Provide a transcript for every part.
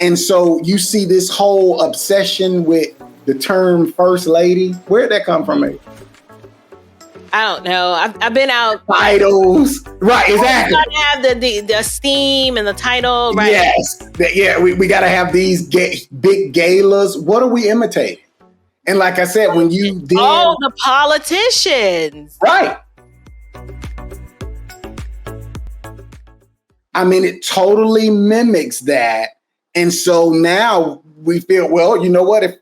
And so you see this whole obsession with the term first lady. Where'd that come from, April? I don't know. I've been out. Titles. Right, exactly. You gotta have the esteem and the title, right? Yes. We got to have these big galas. What are we imitating? And like I said, when you then... Oh, the politicians. Right. I mean, it totally mimics that. And so now we feel, well, you know what? If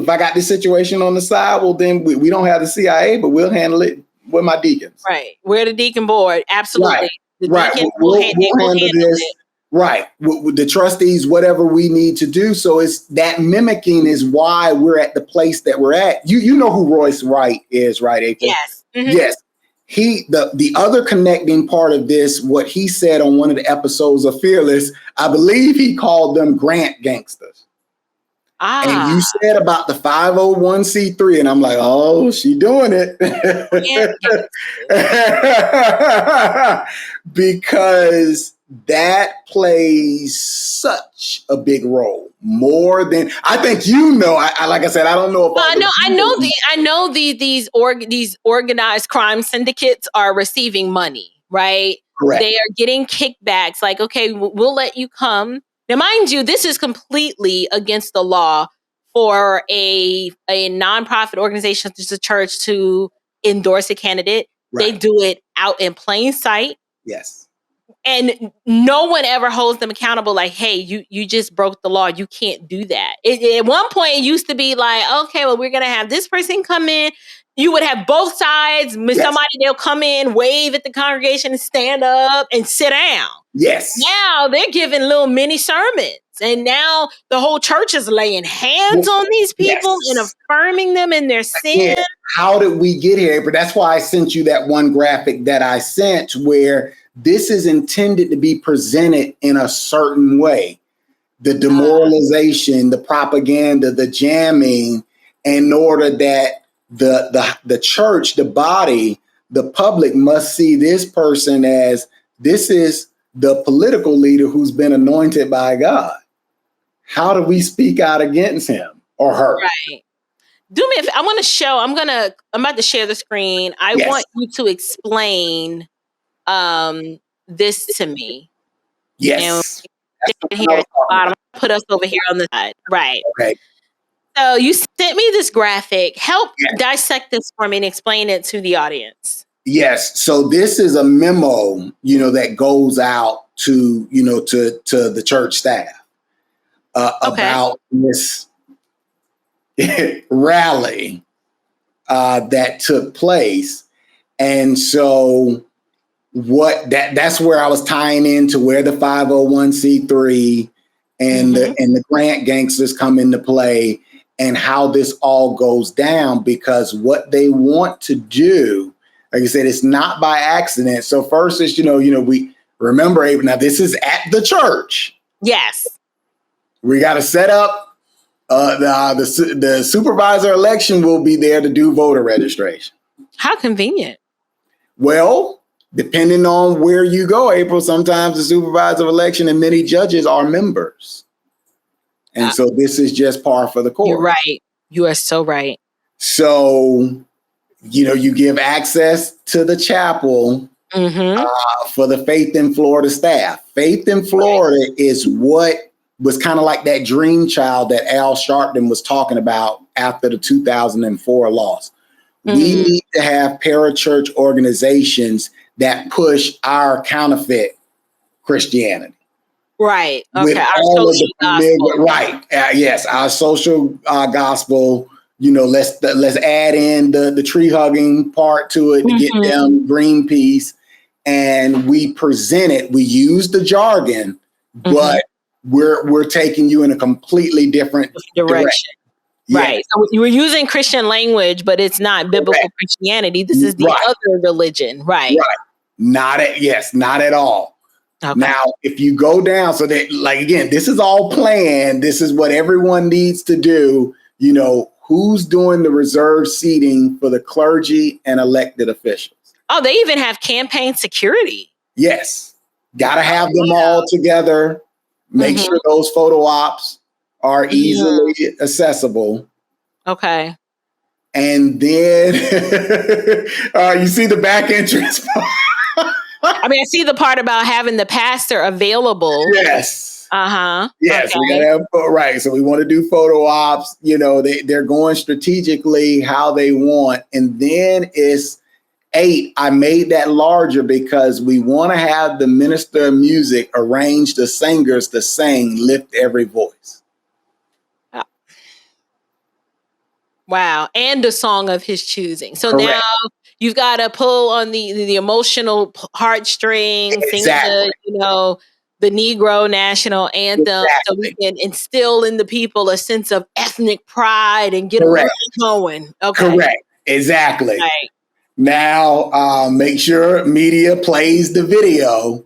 I got this situation on the side, well, then we don't have the CIA, but we'll handle it with my deacons. Right. We're the deacon board. Absolutely. Right. We'll handle this. It. Right. With the trustees, whatever we need to do. So it's that mimicking is why we're at the place that we're at. You know who Royce Wright is, right, April? Yes. Mm-hmm. Yes. The other connecting part of this, what he said on one of the episodes of Fearless, I believe he called them grant gangsters. And you said about the 501c3, and I'm like, oh, she doing it. Because that plays such a big role, more than I think like I said, I don't know if I know these organized crime syndicates are receiving money, right? Correct. They are getting kickbacks. Like, okay, we'll let you come. Now, mind you, this is completely against the law for a nonprofit organization such as a church to endorse a candidate. Right. They do it out in plain sight. Yes. And no one ever holds them accountable. Like, hey, you just broke the law. You can't do that. At one point, it used to be like, okay, well, we're going to have this person come in. You would have both sides. Yes. Somebody, they'll come in, wave at the congregation, and stand up and sit down. Yes. Now they're giving little mini sermons. And now the whole church is laying hands on these people and affirming them in their sin. Again, how did we get here? But that's why I sent you that one graphic that I sent where this is intended to be presented in a certain way. The demoralization, the propaganda, the jamming, in order that the church, the body, the public must see this person as this is the political leader who's been anointed by God. How do we speak out against him or her? Right. Do me a favor. I'm about to share the screen. I want you to explain this to me. Yes. And here at the bottom, put us over here on the side. Right. Okay. So you sent me this graphic. Help dissect this for me and explain it to the audience. Yes. So this is a memo, that goes out to the church staff about this rally that took place. And so that's where I was tying into where the 501c3 and the grant gangsters come into play and how this all goes down, because what they want to do, like I said, it's not by accident. So first is, we remember, now this is at the church. Yes. We got to set up the supervisor election will be there to do voter registration. How convenient. Well, depending on where you go, April, sometimes the supervisor election and many judges are members. And so this is just par for the course. You're right. You are so right. So, you give access to the chapel for the Faith in Florida staff. Faith in Florida is what was kind of like that dream child that Al Sharpton was talking about after the 2004 loss. We need to have parachurch organizations that push our counterfeit Christianity. Right. Okay. Our social gospel. Right. Yes. Our social gospel. Let's add in the tree hugging part to it to get them Greenpeace, and we present it. We use the jargon, but we're taking you in a completely different direction. Right. So you were using Christian language, but it's not biblical Christianity. This is the other religion. Right. Right. Not at all. Okay. Now, if you go down, so that, like, again, this is all planned. This is what everyone needs to do. Who's doing the reserved seating for the clergy and elected officials? Oh, they even have campaign security. Yes. Got to have them all together. Make sure those photo ops are easily accessible. Okay. And then you see the back entrance. I mean, I see the part about having the pastor available. Yes. Yes, Okay. we gotta have right. So we want to do photo ops. You know, they're going strategically how they want. And then it's 8. I made that larger because we want to have the minister of music arrange the singers to sing "Lift Every Voice." Wow. And a song of his choosing. So Correct. now you've got to pull on the emotional heartstrings, Exactly. sing the Negro national anthem, so we can instill in the people a sense of ethnic pride and get them going. Okay. Correct. Exactly. Right. Now, make sure media plays the video,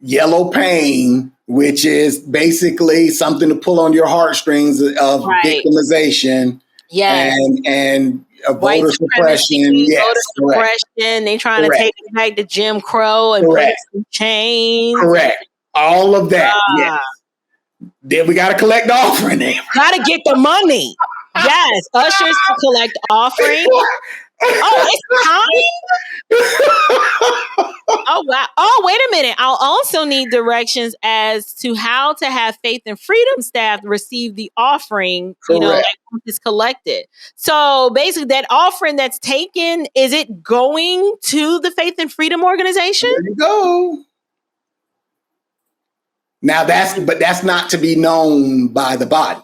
Yellow Pain, which is basically something to pull on your heartstrings of victimization. Yes. And voter suppression. Yes, voter suppression. They trying to take it back to Jim Crow and put some chains. Correct. All of that. Yes. Then we got to collect the offering. Got to get the money. Yes. Ushers to collect offering. Oh, it's time? Oh, wow. Oh, wait a minute. I'll also need directions as to how to have Faith and Freedom staff receive the offering, that is collected. So basically that offering that's taken, is it going to the Faith and Freedom organization? There you go. Now that's not to be known by the body.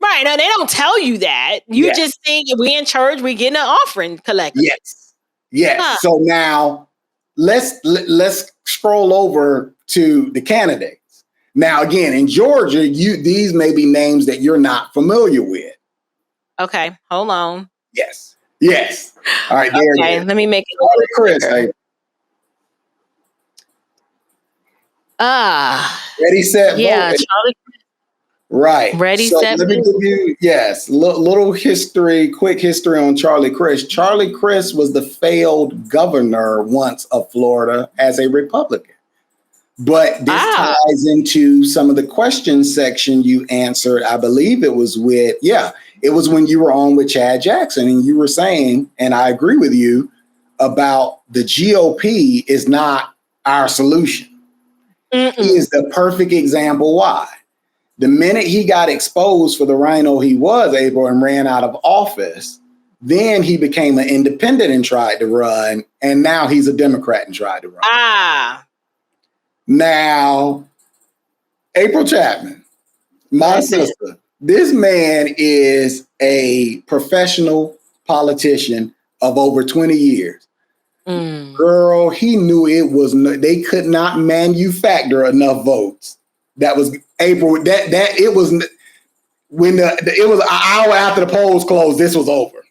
Right. No, they don't tell you that. You just think we in church, we getting an offering collected. Yes. Yes. Huh. So now let's scroll over to the candidates. Now, again, in Georgia, these may be names that you're not familiar with. Okay. Hold on. Yes. Yes. All right. There it is. Let me make it. Charlie Chris. Hey. Ready, set, vote. Charlie. Right. Ready, so set, let me give you, little history, quick history on Charlie Crist. Charlie Crist was the failed governor once of Florida as a Republican. But this ties into some of the question section you answered. I believe it was when you were on with Chad Jackson and you were saying, and I agree with you, about the GOP is not our solution. He is the perfect example why. The minute he got exposed for the rhino he was able and ran out of office, then he became an independent and tried to run. And now he's a Democrat and tried to run. Now, April Chapman, my sister, this man is a professional politician of over 20 years. Girl, he knew they could not manufacture enough votes. That was April. It was when it was an hour after the polls closed. This was over.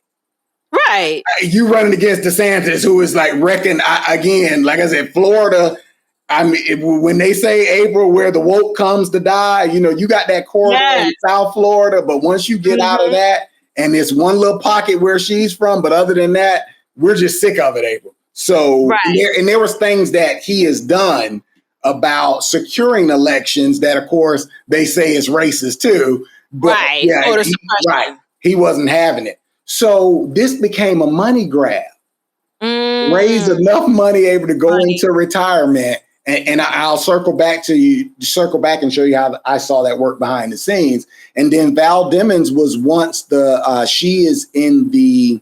Right. You running against DeSantis, who is like wrecking again. Like I said, Florida. I mean, when they say April, where the woke comes to die, you got that corridor in South Florida. But once you get out of that, and it's one little pocket where she's from, but other than that, we're just sick of it, April. So, there was things that he has done about securing elections that, of course, they say is racist too. But he wasn't having it. So this became a money grab. Raise enough money able to go into retirement. And I'll circle back and show you how I saw that work behind the scenes. And then Val Demings was once she is in the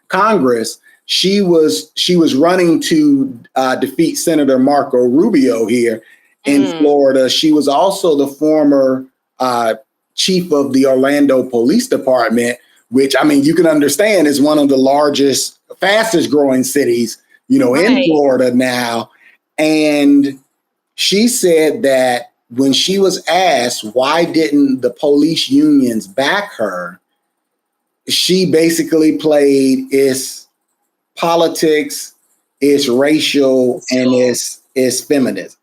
Congress. She was running to defeat Senator Marco Rubio here in Florida. She was also the former chief of the Orlando Police Department, which, I mean, you can understand is one of the largest, fastest growing cities, in Florida now. And she said that when she was asked why didn't the police unions back her, she basically played it's politics, it's racial, and it's feminism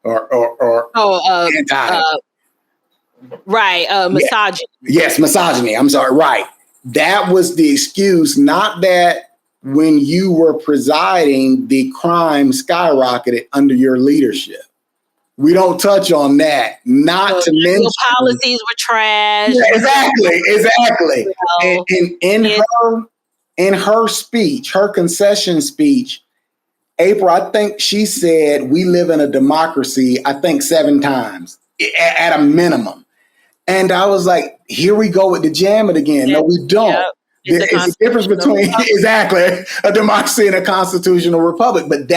or anti. Misogyny. Yes, misogyny. I'm sorry. Right. That was the excuse, not that when you were presiding, the crime skyrocketed under your leadership. We don't touch on that. Not to mention your policies were trash. Yeah, exactly. know, And in her speech, her concession speech, April, I think she said we live in a democracy, I think 7 times at a minimum. And I was like, here we go with the jamming again. No, we don't. Yep. It's a difference between exactly a democracy and a constitutional republic. But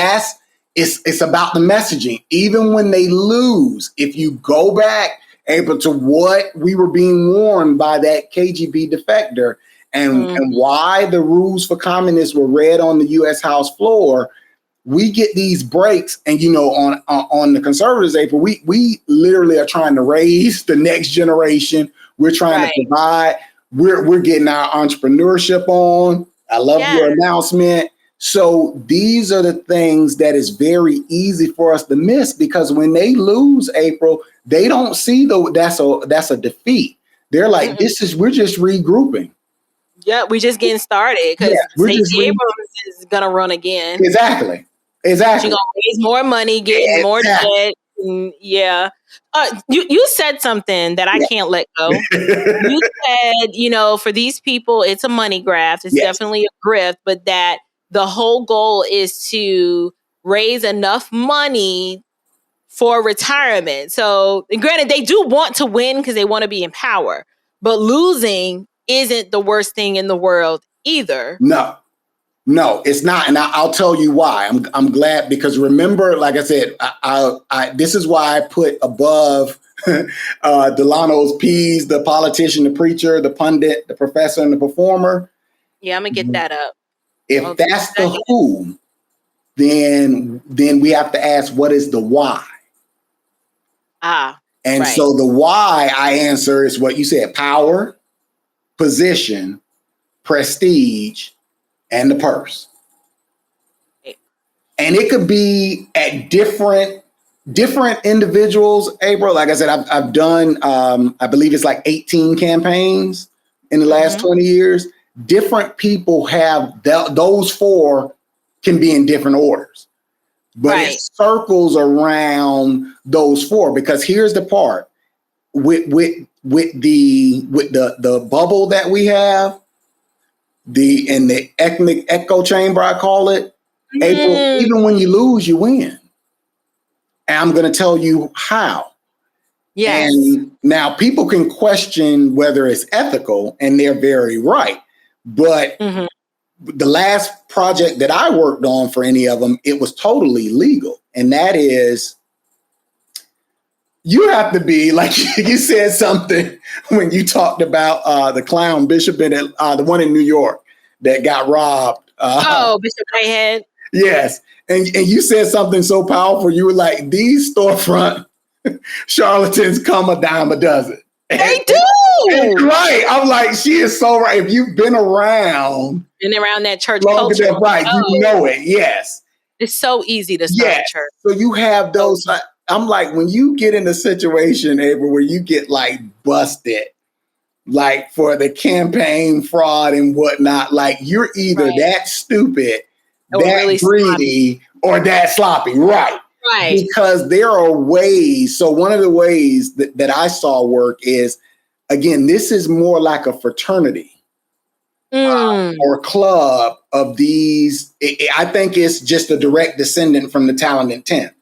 it's about the messaging. Even when they lose, if you go back, April, to what we were being warned by that KGB defector and why the rules for communists were read on the U.S. House floor, we get these breaks. And, on the conservatives, April, we literally are trying to raise the next generation. We're trying to provide. We're getting our entrepreneurship on. I love your announcement. So these are the things that is very easy for us to miss, because when they lose, April, they don't see that's a defeat. They're like, we're just regrouping. Yeah, we're just getting started because Stacey Abrams is gonna run again. Exactly. She's gonna raise more money, get more debt. You said something that I can't let go. You said, for these people, it's a money grab. It's definitely a grift, but that the whole goal is to raise enough money for retirement. So, granted, they do want to win because they want to be in power, but losing isn't the worst thing in the world either. No, it's not. And I'll tell you why. I'm glad, because remember, like I said, I this is why I put above Delano's P's, the politician, the preacher, the pundit, the professor, and the performer. Yeah, I'm going to get that up. If that's the who, then we have to ask, what is the why? So the why I answer is what you said: power, position, prestige, and the purse. And it could be at different individuals, April. Like I said, I've done, I believe it's like 18 campaigns in the last 20 years. Different people have those 4 can be in different orders, but it circles around those 4, because here's the part with the bubble that we have, in the ethnic echo chamber, I call it, April, even when you lose, you win. And I'm going to tell you how. Yes. And now people can question whether it's ethical, and they're very right. But the last project that I worked on for any of them, it was totally legal. And that is, you have to be, like you said something when you talked about the clown bishop in the one in New York that got robbed. Bishop Whitehead. Yes. And you said something so powerful. You were like, these storefront charlatans come a dime a dozen. They do. Right. I'm like, she is so right. If you've been around that church culture, you know it. Yes. It's so easy to start a church. So you have those. I'm like, when you get in a situation, April, where you get like busted, like for the campaign fraud and whatnot, like you're either that stupid, that really greedy, or that sloppy. Right. Because there are ways. So one of the ways that I saw work is, again, this is more like a fraternity or club of these. I think it's just a direct descendant from the talented 10th.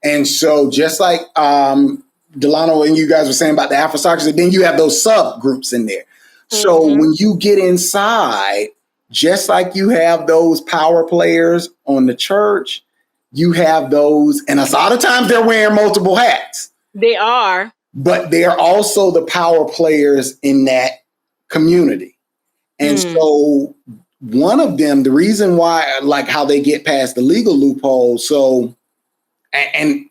And so just like Delano and you guys were saying about the Afrostocracy, then you have those subgroups in there. So when you get inside, just like you have those power players on the church, you have those, and a lot of times they're wearing multiple hats. They are. But they're also the power players in that community. And so one of them, the reason why, like how they get past the legal loophole. So, and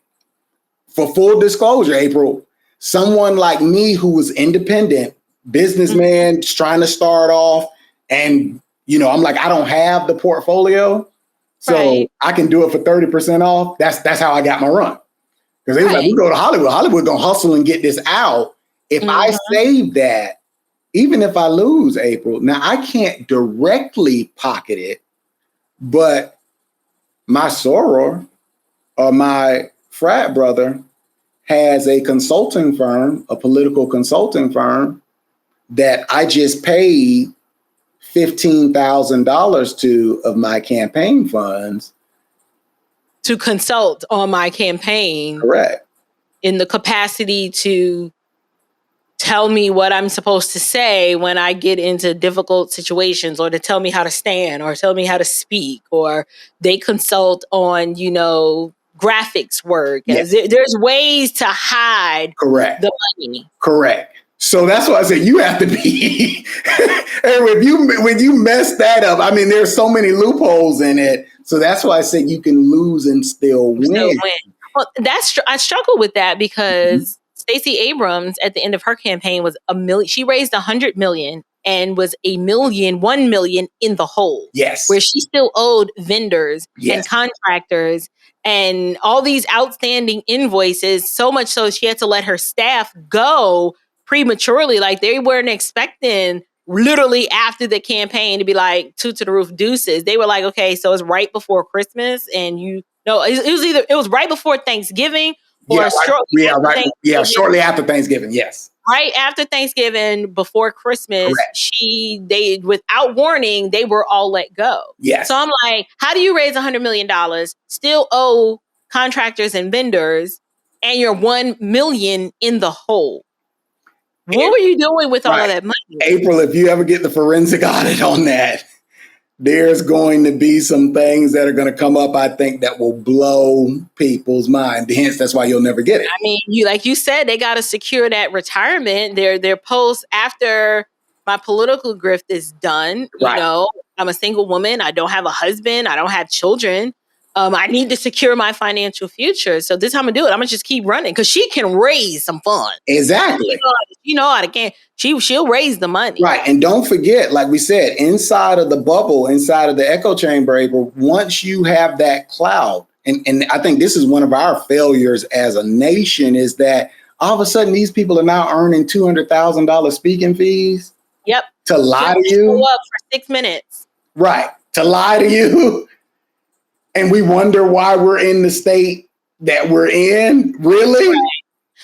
for full disclosure, April, someone like me who was independent, businessman, trying to start off, and, I'm like, I don't have the portfolio. So I can do it for 30% off. That's how I got my run. Because they was like, we go to Hollywood. Hollywood gonna hustle and get this out. If I save that, even if I lose, April, now I can't directly pocket it, but my soror or my frat brother, has a consulting firm, a political consulting firm that I just paid $15,000 to of my campaign funds to consult on my campaign. Correct. In the capacity to tell me what I'm supposed to say when I get into difficult situations, or to tell me how to stand, or tell me how to speak, or they consult on, graphics work. Yes. There's ways to hide Correct. the money. Correct. So that's why I said you have to be. And when you mess that up, I mean, there's so many loopholes in it. So that's why I said you can lose and still win. Well, I struggle with that because Stacey Abrams at the end of her campaign was $1 million. She raised $100 million and was $1 million in the hole. Yes. Where she still owed vendors Yes. and contractors and all these outstanding invoices, so much so she had to let her staff go prematurely. Like, they weren't expecting literally after the campaign to be like two to the roof deuces. They were like, okay, so it's right before Christmas, and it was right before Thanksgiving or shortly after Thanksgiving. Yes. Right after Thanksgiving, before Christmas. Correct. They without warning, they were all let go. Yes. So I'm like, how do you raise $100 million, still owe contractors and vendors, and you're $1 million in the hole? What were you doing with all of that money? April, if you ever get the forensic audit on that, there's going to be some things that are going to come up, I think, that will blow people's mind. Hence, that's why you'll never get it. I mean, like you said, they got to secure that retirement. Their post after my political grift is done. Right. I'm a single woman. I don't have a husband. I don't have children. I need to secure my financial future. So this is how I'm gonna do it. I'm gonna just keep running because she can raise some funds. Exactly. She'll raise the money. Right. And don't forget, like we said, inside of the bubble, inside of the echo chamber, April, once you have that cloud, and I think this is one of our failures as a nation, is that all of a sudden these people are now earning $200,000 speaking fees. Yep. To lie to you. Show up for 6 minutes. Right. To lie to you. And we wonder why we're in the state that we're in. Really? Right.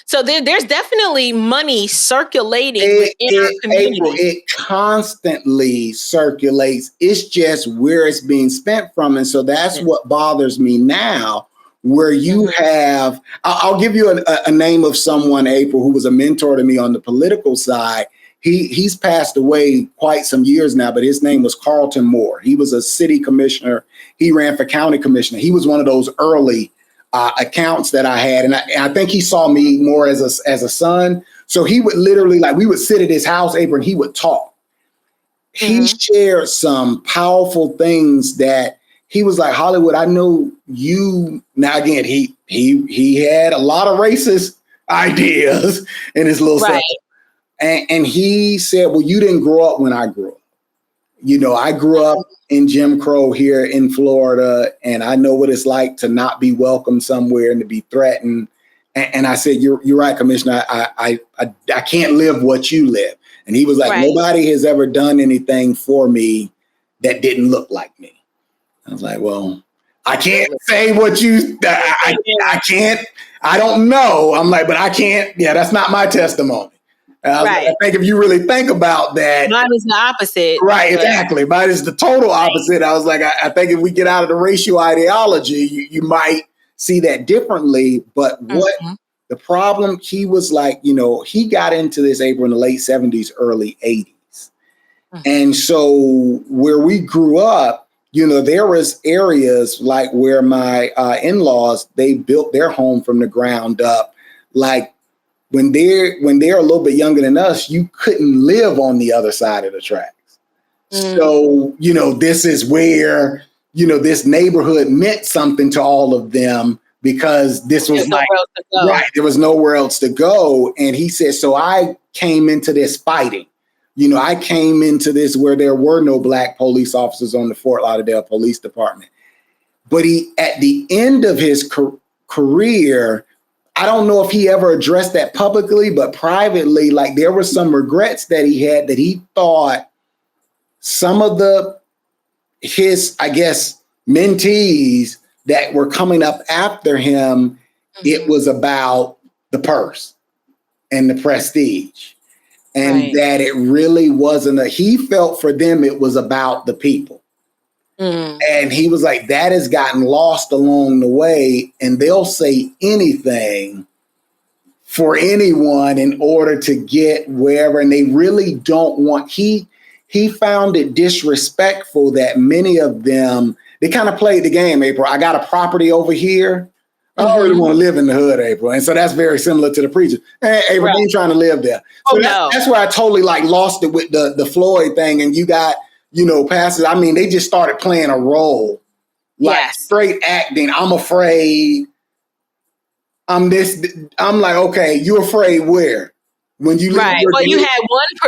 So there's definitely money circulating within our community. April, it constantly circulates. It's just where it's being spent from. And so that's what bothers me now, where you have, I'll give you a name of someone, April, who was a mentor to me on the political side. He's passed away quite some years now, but his name was Carlton Moore. He was a city commissioner. He ran for county commissioner. He was one of those early accounts that I had. And I think he saw me more as a son. So he would literally, we would sit at his house, April, and he would talk. He shared some powerful things that he was like, Hollywood, I know you. Now, again, he had a lot of racist ideas in his little self. And he said, well, you didn't grow up when I grew up. I grew up in Jim Crow here in Florida, and I know what it's like to not be welcome somewhere and to be threatened. And I said, you're right, Commissioner. I can't live what you live. And he was like, nobody has ever done anything for me that didn't look like me. I was like, well, I can't say what I can't. I don't know. I'm like, but I can't. Yeah, that's not my testimony. I think if you really think about that. Mine is the opposite. Right, exactly. Mine is the total opposite. I was like, I think if we get out of the racial ideology, you might see that differently. But what the problem, he was like, he got into this, April, in the late 70s, early 80s. And so where we grew up, there was areas like where my in-laws, they built their home from the ground up. Like, when they're a little bit younger than us, you couldn't live on the other side of the tracks. So, this is where, this neighborhood meant something to all of them because this was there was nowhere else to go. And he said, so I came into this fighting. I came into this where there were no Black police officers on the Fort Lauderdale Police Department. But at the end of his career, I don't know if he ever addressed that publicly, but privately, there were some regrets that he had, that he thought some of his, I guess, mentees that were coming up after him, it was about the purse and the prestige. And Right. that it really wasn't he felt for them it was about the people. And he was like, that has gotten lost along the way, and they'll say anything for anyone in order to get wherever. And they really don't want, he found it disrespectful that many of them, they kind of played the game, April. I got a property over here. I don't really want to live in the hood, April. And so that's very similar to the preacher. Hey, April, right. They ain't trying to live there. So that's where I totally like lost it with the Floyd thing. And you got, pastors, I mean, they just started playing a role, like straight acting. I'm afraid. I'm this. I'm like, okay, you afraid where? When you right. Well, you had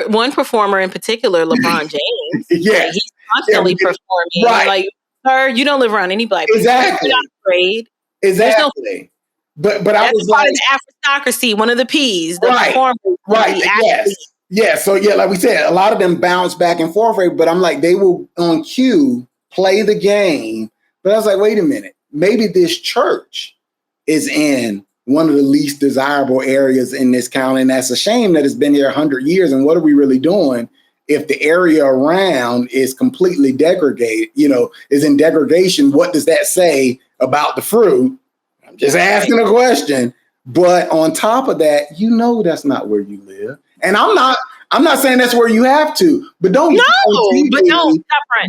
one performer in particular, LeBron James. Yes. Like, he's constantly performing. Right. Like, sir, you don't live around any black people. Exactly. You're not afraid. Exactly. But I was part like, of the Afrostocracy, one of the P's, the right. performers. Right. Yes. Yeah. So yeah, like we said, a lot of them bounce back and forth, but I'm like, they will on cue play the game. But I was like, wait a minute, maybe this church is in one of the least desirable areas in this county. And that's a shame that it's been here 100 years. And what are we really doing if the area around is completely degraded, is in degradation? What does that say about the fruit? I'm just asking a question. But on top of that, that's not where you live. And I'm not saying that's where you have to, but don't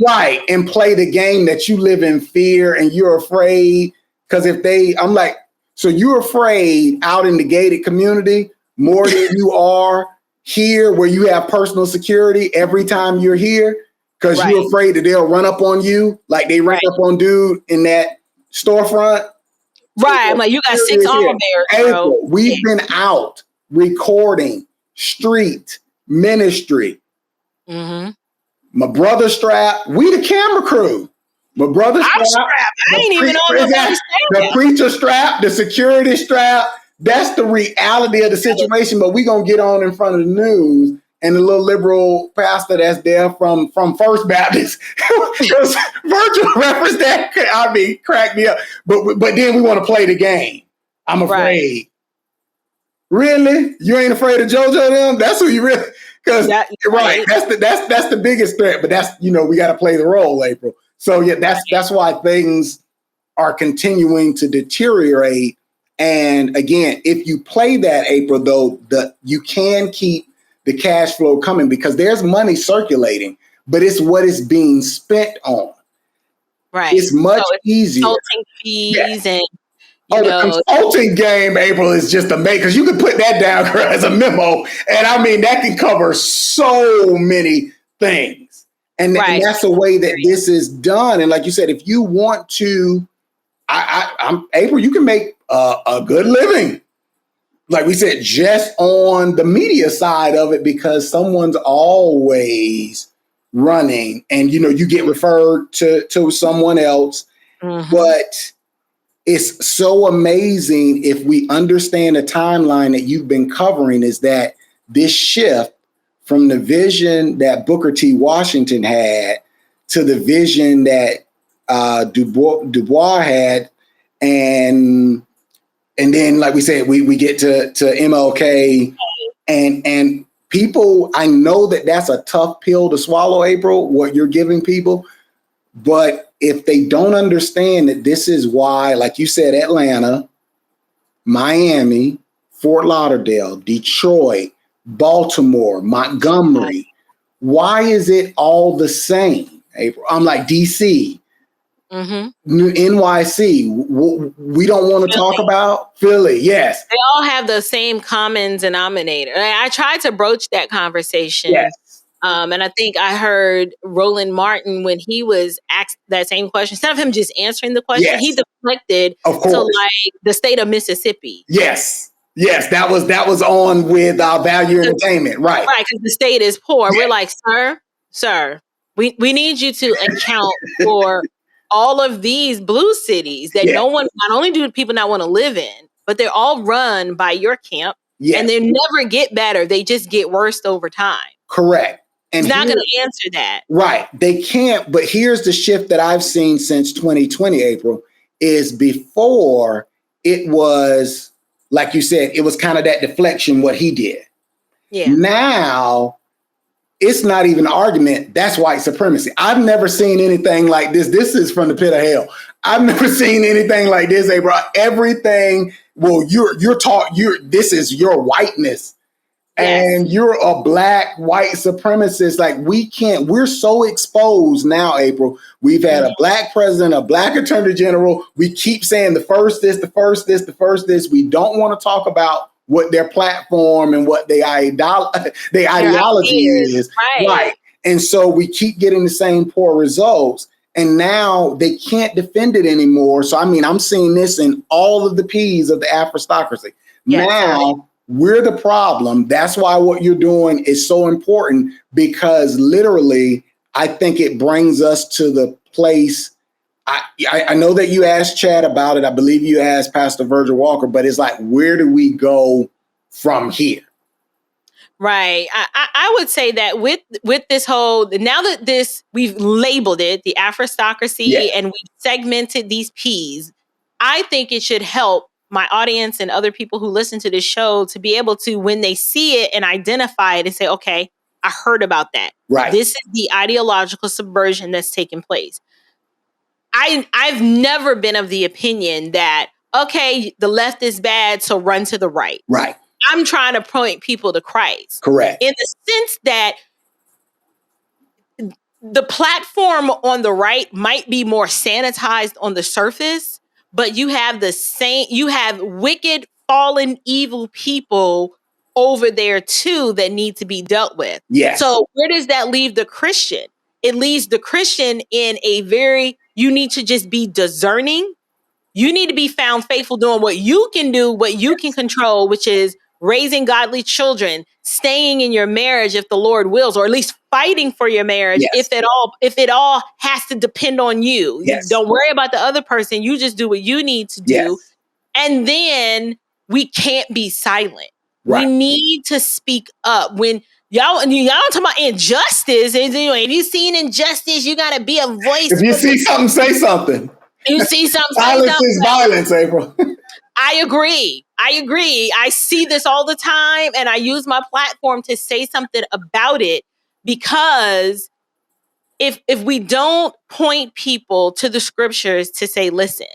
right and play the game that you live in fear and you're afraid. Because I'm like, so you're afraid out in the gated community more than you are here where you have personal security every time you're here because you're afraid that they'll run up on you like they ran up on dude in that storefront. Right. I'm like, you got 6 armor bearers, bro. We've been out recording street ministry. My brother strapped. We the camera crew. My brother strapped. I ain't even know the preacher strap, the security strap. That's the reality of the situation. But we gonna get on in front of the news, and the little liberal pastor that's there from First Baptist, virtual reference that cracked me up. But then we want to play the game. I'm afraid. Really? You ain't afraid of JoJo them? That's who you really? Because right, that's the biggest threat. But that's we got to play the role, April. So yeah, that's why things are continuing to deteriorate. And again, if you play that, April, though, you can keep the cash flow coming because there's money circulating, but it's what is being spent on. Right. It's much easier. Consulting fees and the consulting game, April, is just amazing because you can put that down as a memo, and I mean that can cover so many things. And that's the way that this is done. And like you said, if you want to, I'm April, you can make a good living. Like we said, just on the media side of it, because someone's always running and, you get referred to someone else. But it's so amazing if we understand the timeline that you've been covering is that this shift from the vision that Booker T. Washington had to the vision that Du Bois had. And then, like we said, we get to MLK and people, I know that's a tough pill to swallow, April, what you're giving people. But if they don't understand that this is why, like you said, Atlanta, Miami, Fort Lauderdale, Detroit, Baltimore, Montgomery, why is it all the same, April? I'm like, DC, NYC, we don't want to talk about Philly. Yes. They all have the same common denominator. I tried to broach that conversation. Yes. And I think I heard Roland Martin when he was asked that same question. Instead of him just answering the question, he deflected to like the state of Mississippi. Yes. Yes, that was on with Value Entertainment, right? Right, because the state is poor. We're like, sir, we need you to account for all of these blue cities that not only do people not want to live in, but they're all run by your camp, and they never get better. They just get worse over time. Correct. And he's not going to answer that. Right. They can't. But here's the shift that I've seen since 2020, April, is before it was like you said, it was kind of that deflection, what he did. Yeah. Now, it's not even an argument. That's white supremacy. I've never seen anything like this. This is from the pit of hell. I've never seen anything like this, bro. Everything, well, you're taught, this is your whiteness. Yes. And you're a black white supremacist. Like we're so exposed now, April. We've had a black president, a black attorney general. We keep saying the first this, the first this, the first this. We don't want to talk about what their platform and what their ideology is. Right. And so we keep getting the same poor results. And now they can't defend it anymore. So, I mean, I'm seeing this in all of the P's of the Afrostocracy. Yes, now we're the problem. That's why what you're doing is so important, because literally, I think it brings us to the place. I know that you asked Chad about it. I believe you asked Pastor Virgil Walker, but it's like, where do we go from here? Right. I would say that with this whole, now that we've labeled it the Afrostocracy and we've segmented these P's, I think it should help my audience and other people who listen to this show to be able to, when they see it and identify it and say, okay, I heard about that. Right. This is the ideological subversion that's taking place. I've never been of the opinion that, okay, the left is bad, so run to the right. Right. I'm trying to point people to Christ. Correct. In the sense that the platform on the right might be more sanitized on the surface, but you have wicked, fallen, evil people over there too that need to be dealt with. Yes. So where does that leave the Christian? It leaves the Christian in you need to just be discerning. You need to be found faithful doing what you can do, what you can control, which is raising godly children, staying in your marriage if the Lord wills, or at least fighting for your marriage if it all has to depend on you. Yes. Don't worry about the other person. You just do what you need to do. Yes. And then we can't be silent. Right. We need to speak up. When y'all talk about injustice, and if you see an injustice, you gotta be a voice. If you see something, say something. You see something. Silence is violence, April. I agree. I see this all the time, and I use my platform to say something about it, because if we don't point people to the scriptures to say, listen,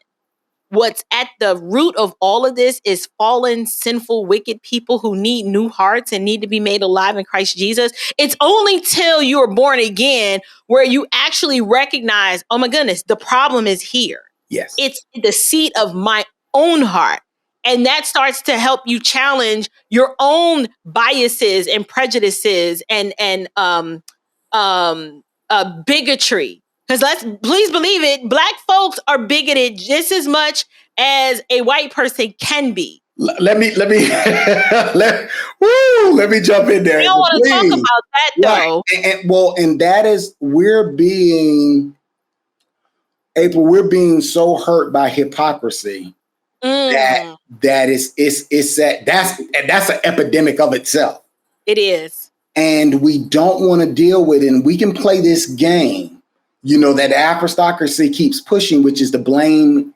what's at the root of all of this is fallen, sinful, wicked people who need new hearts and need to be made alive in Christ Jesus. It's only till you're born again where you actually recognize, oh my goodness, the problem is here. Yes. It's the seat of my own heart. And that starts to help you challenge your own biases and prejudices and bigotry. Because please believe it, Black folks are bigoted just as much as a white person can be. Let me jump in there. I don't want to talk about that though. Right. And that is, we're being so hurt by hypocrisy that's an epidemic of itself. It is. And we don't want to deal with it. And we can play this game, that Afrostocracy keeps pushing, which is to blame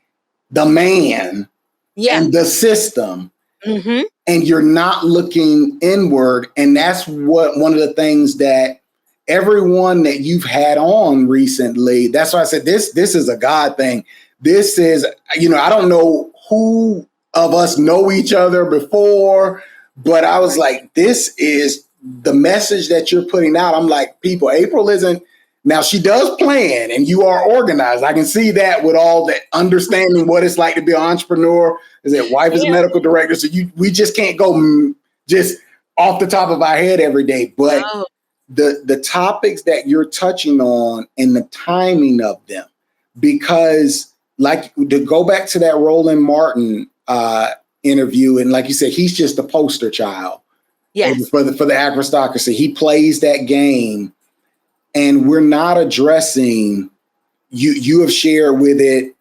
the man and the system. Mm-hmm. And you're not looking inward. And that's one of the things that everyone that you've had on recently, that's why I said this is a God thing. This is, I don't know who of us know each other before, but I was like, this is the message that you're putting out. I'm like, people, April isn't. Now, she does plan and you are organized. I can see that with all that understanding what it's like to be an entrepreneur. Wife is a medical director. So we just can't go just off the top of our head every day. But the topics that you're touching on and the timing of them, because like to go back to that Roland Martin interview, and like you said, he's just a poster child for the Afrostocracy. He plays that game. And we're not addressing, you have shared with it,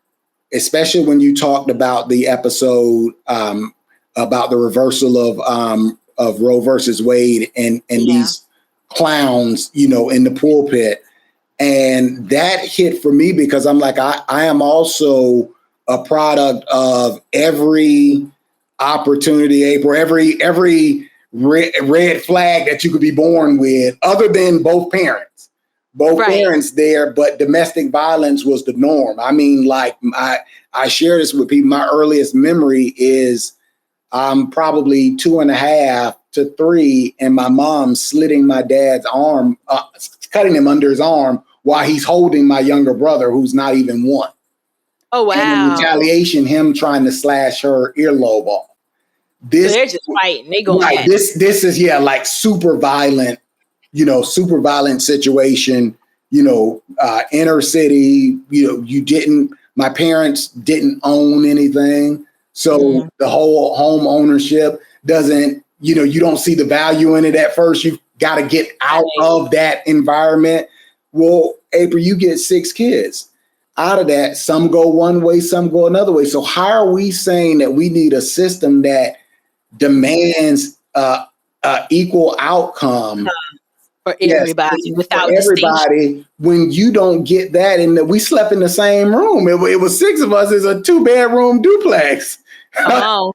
especially when you talked about the episode about the reversal of Roe versus Wade and these clowns, in the pulpit. And that hit for me because I'm like, I am also a product of every opportunity, April, every red flag that you could be born with, other than both parents. Both parents there, but domestic violence was the norm. I mean, like I share this with people. My earliest memory is I'm probably 2.5 to 3, and my mom slitting my dad's arm, cutting him under his arm while he's holding my younger brother, who's not even 1. Oh, wow. And in retaliation, him trying to slash her earlobe off. So they're just fighting. They going right. This is like super violent, super violent situation, inner city, my parents didn't own anything. So the whole home ownership doesn't, you don't see the value in it at first. You've got to get out of that environment. Well, April, you get 6 kids. Out of that, some go one way, some go another way. So how are we saying that we need a system that demands equal outcome for everybody, without everybody, when you don't get that? And we slept in the same room. It was 6 of us. It's a 2-bedroom duplex. Oh.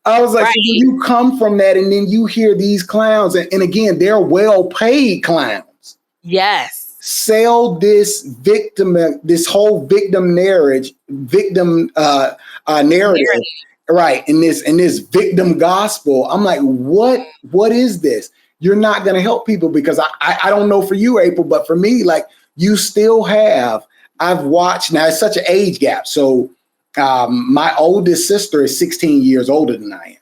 I was like, so you come from that, and then you hear these clowns, and again, they're well-paid clowns. Yes. Sell this whole victim narrative, right? In this victim gospel. I'm like, what is this? You're not going to help people, because I don't know for you, April, but for me, like, you still have. I've watched, now it's such an age gap. So my oldest sister is 16 years older than I am.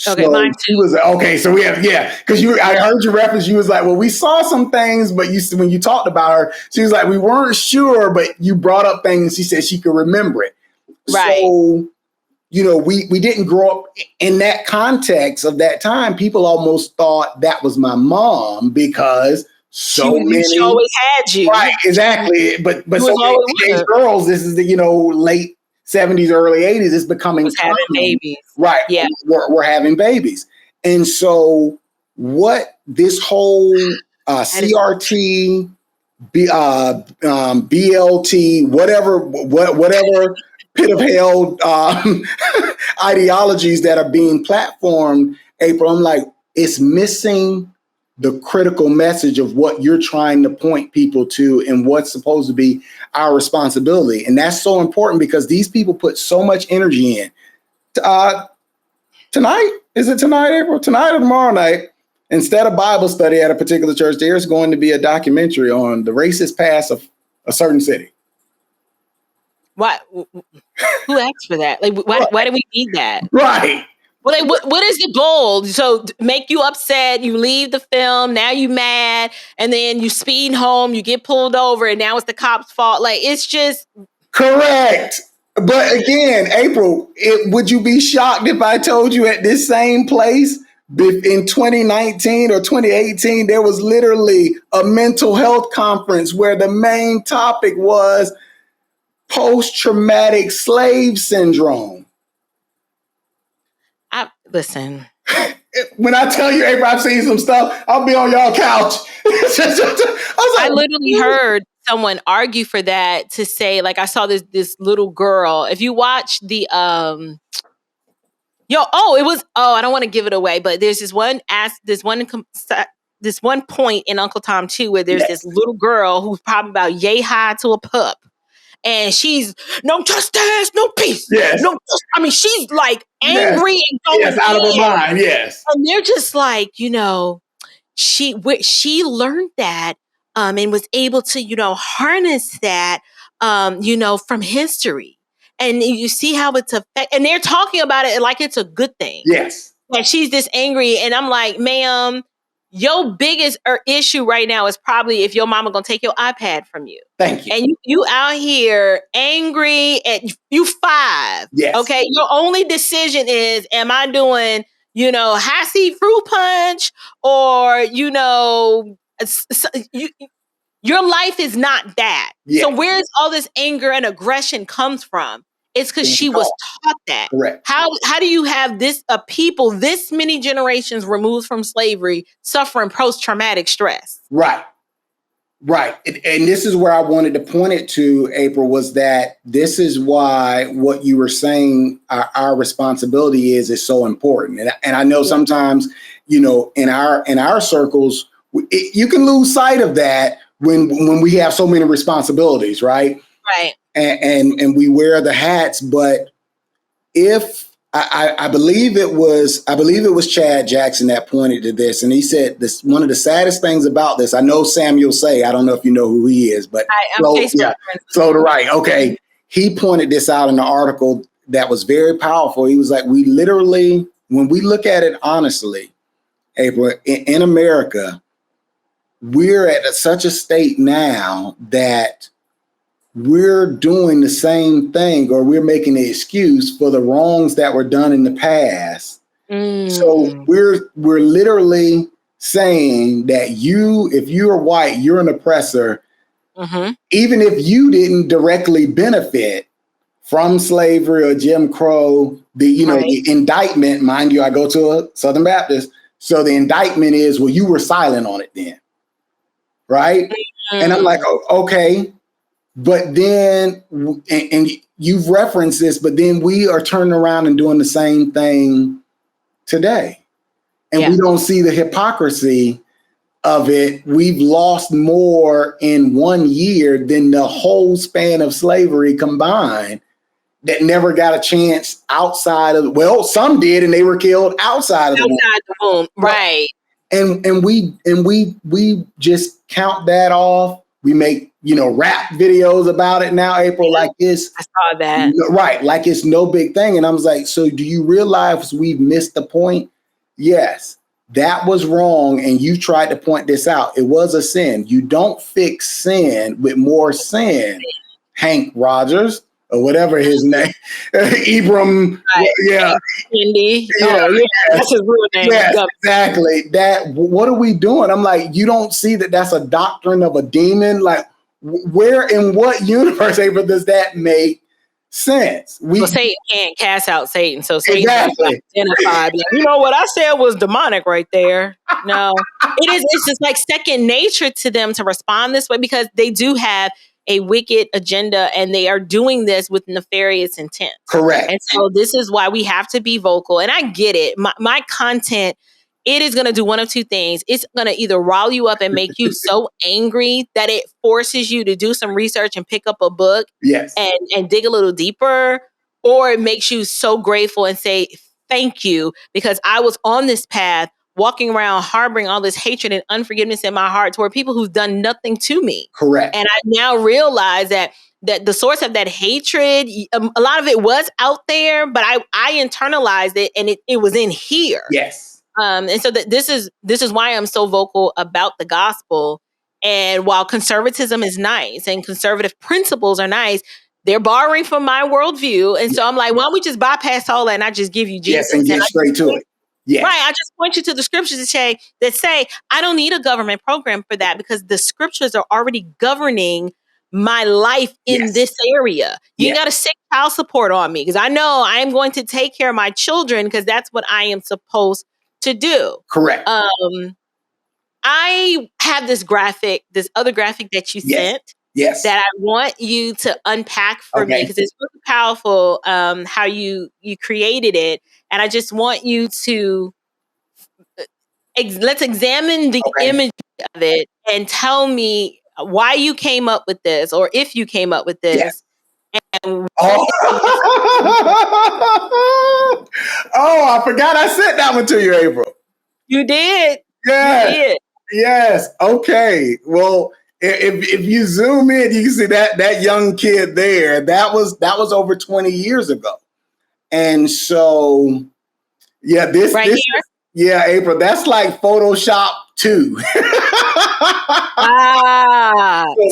Okay, so mine too. She was okay. So we have, because I heard your reference. You was like, well, we saw some things, but when you talked about her, she was like, we weren't sure, but you brought up things. She said she could remember it. Right. So, we didn't grow up in that context of that time. People almost thought that was my mom, because she always had you. Right, exactly. But so many teenage girls, this is the late 70s, early 80s, it's becoming having babies. Right. Yeah. We're having babies. And so what this whole CRT, BLT, whatever pit of hell ideologies that are being platformed, April, I'm like, it's missing the critical message of what you're trying to point people to and what's supposed to be our responsibility. And that's so important, because these people put so much energy in. Tonight, is it tonight, April? Tonight or tomorrow night, instead of Bible study at a particular church, there's going to be a documentary on the racist past of a certain city. What? Who asked for that? Like, why do we need that? Right. Well, like, what is the goal? So make you upset, you leave the film, now you mad, and then you speed home, you get pulled over, and now it's the cops' fault. Like, it's just... Correct. But again, April, would you be shocked if I told you at this same place in 2019 or 2018, there was literally a mental health conference where the main topic was post-traumatic slave syndrome? Listen. When I tell you, April, I've seen some stuff, I'll be on y'all couch. I literally heard someone argue for that, to say, like, I saw this little girl. If you watch the I don't want to give it away, but there's this one point in Uncle Tom 2 where there's this little girl who's probably about yay high to a pup. And she's no justice, no peace. Yes. No, she's like angry and going out of her mind. Yes. And they're just like, she learned that and was able to, harness that, from history. And you see how it's and they're talking about it like it's a good thing. Yes. Like, she's this angry. And I'm like, ma'am, your biggest issue right now is probably if your mama gonna take your iPad from you. Thank you. And you out here angry at you 5. Yes. Okay. Your only decision is, am I doing, high C fruit punch, or, your life is not that. Yes. So where's all this anger and aggression comes from? It's because she was taught that. Correct. How do you have people this many generations removed from slavery suffering post-traumatic stress? Right. Right. And this is where I wanted to point it to, April, was that this is why what you were saying our responsibility is so important. And I know sometimes, in our circles, you can lose sight of that when we have so many responsibilities, right? Right. And we wear the hats. But if I believe it was Chad Jackson that pointed to this, and he said this, one of the saddest things about this. I know Samuel Say, I don't know if you know who he is, but slow to right. Okay. He pointed this out in an article that was very powerful. He was like, we literally, when we look at it honestly, April, in America, we're at such a state now that we're doing the same thing, or we're making an excuse for the wrongs that were done in the past. So we're literally saying that if you're white, you're an oppressor, even if you didn't directly benefit from slavery or Jim Crow. The indictment, mind you, I go to a Southern Baptist, so the indictment is, well, you were silent on it then, right? And I'm like, okay. But then, and you've referenced this, but then we are turning around and doing the same thing today. And we don't see the hypocrisy of it. We've lost more in 1 year than the whole span of slavery combined that never got a chance outside of, well, some did, and they were killed outside of the womb. Right. And we just count that off. We make, rap videos about it now, April, like it's, I saw that. Right. Like it's no big thing. And I was like, so do you realize we've missed the point? Yes, that was wrong. And you tried to point this out. It was a sin. You don't fix sin with more sin. Hank Rogers or whatever his name, Abram. Indy. That's his real name. Yes, exactly. What are we doing? I'm like, you don't see that that's a doctrine of a demon? Like, where in what universe, April, does that make sense? Well, Satan can't cast out Satan, so Satan identified. You know what I said was demonic right there. No, it's just like second nature to them to respond this way because they do have a wicked agenda and they are doing this with nefarious intent. Correct. And so this is why we have to be vocal. And I get it. My content, it is going to do one of two things. It's going to either rile you up and make you so angry that it forces you to do some research and pick up a book and dig a little deeper, or it makes you so grateful and say, thank you, because I was on this path walking around harboring all this hatred and unforgiveness in my heart toward people who've done nothing to me. Correct. And I now realize that the source of that hatred, a lot of it was out there, but I internalized it and it was in here. Yes. And so this is why I'm so vocal about the gospel. And while conservatism is nice and conservative principles are nice, they're borrowing from my worldview. And so I'm like, why don't we just bypass all that and I just give you Jesus? Yes, and get straight to it. Yes. Right. I just point you to the scriptures that say, I don't need a government program for that because the scriptures are already governing my life in this area. You ain't got to sick child support on me because I know I am going to take care of my children because that's what I am supposed to do. Correct. I have this other graphic that you sent. Yes. That I want you to unpack for me because it's really powerful how you created it. And I just want you to let's examine the image of it and tell me why you came up with this or if you came up with this. Yes. And I forgot I sent that one to you, April. You did. Yes. You did. Yes. Okay. Well, if you zoom in, you can see that young kid there. That was over 20 years ago. And so, this here? April, that's like Photoshop 2.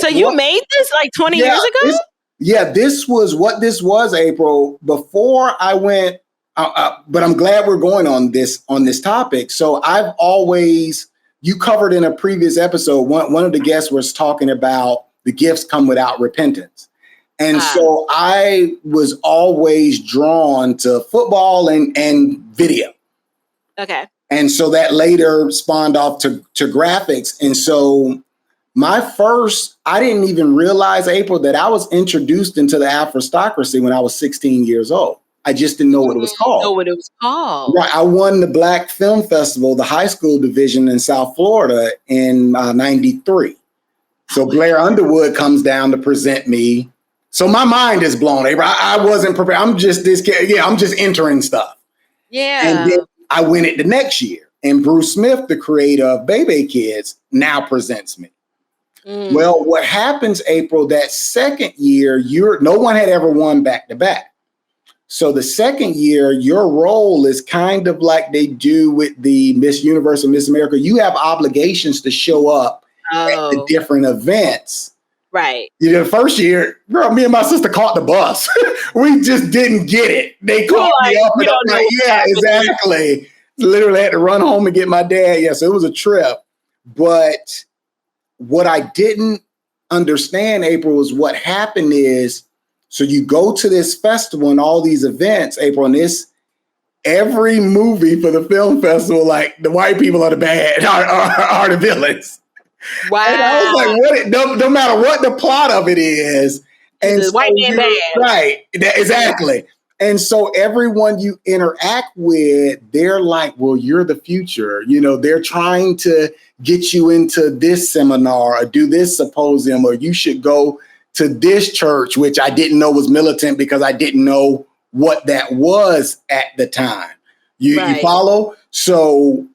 So you made this like 20 years ago? This was, April, before I went, but I'm glad we're going on this topic. So I've always, you covered in a previous episode, one of the guests was talking about the gifts come without repentance. And so I was always drawn to football and video. Okay. And so that later spawned off to graphics. And so I didn't even realize, April, that I was introduced into the Afrostocracy when I was 16 years old. I just didn't know what it was called. Know what it was called. Right. I won the Black Film Festival, the high school division in South Florida in 93. So Blair Underwood comes down to present me. So my mind is blown, April. I wasn't prepared. I'm just this kid. Yeah, I'm just entering stuff. Yeah. And then I win it the next year. And Bruce Smith, the creator of Bebe Kids, now presents me. Well, what happens, April, that second year, no one had ever won back to back. So the second year, your role is kind of like they do with the Miss Universe and Miss America. You have obligations to show up at the different events. Right. The first year, girl, me and my sister caught the bus. We just didn't get it. They caught me up and I'm like, yeah, exactly. Literally had to run home and get my dad. Yeah, so it was a trip. But what I didn't understand, April, is what happened is, so you go to this festival and all these events, April, and every movie for the film festival, like the white people are the bad, are the villains. Wow. And I was like, no matter what the plot of it is. And the white man bad. Right, exactly. And so everyone you interact with, they're like, well, you're the future. They're trying to get you into this seminar or do this symposium, or you should go to this church, which I didn't know was militant because I didn't know what that was at the time. You follow? So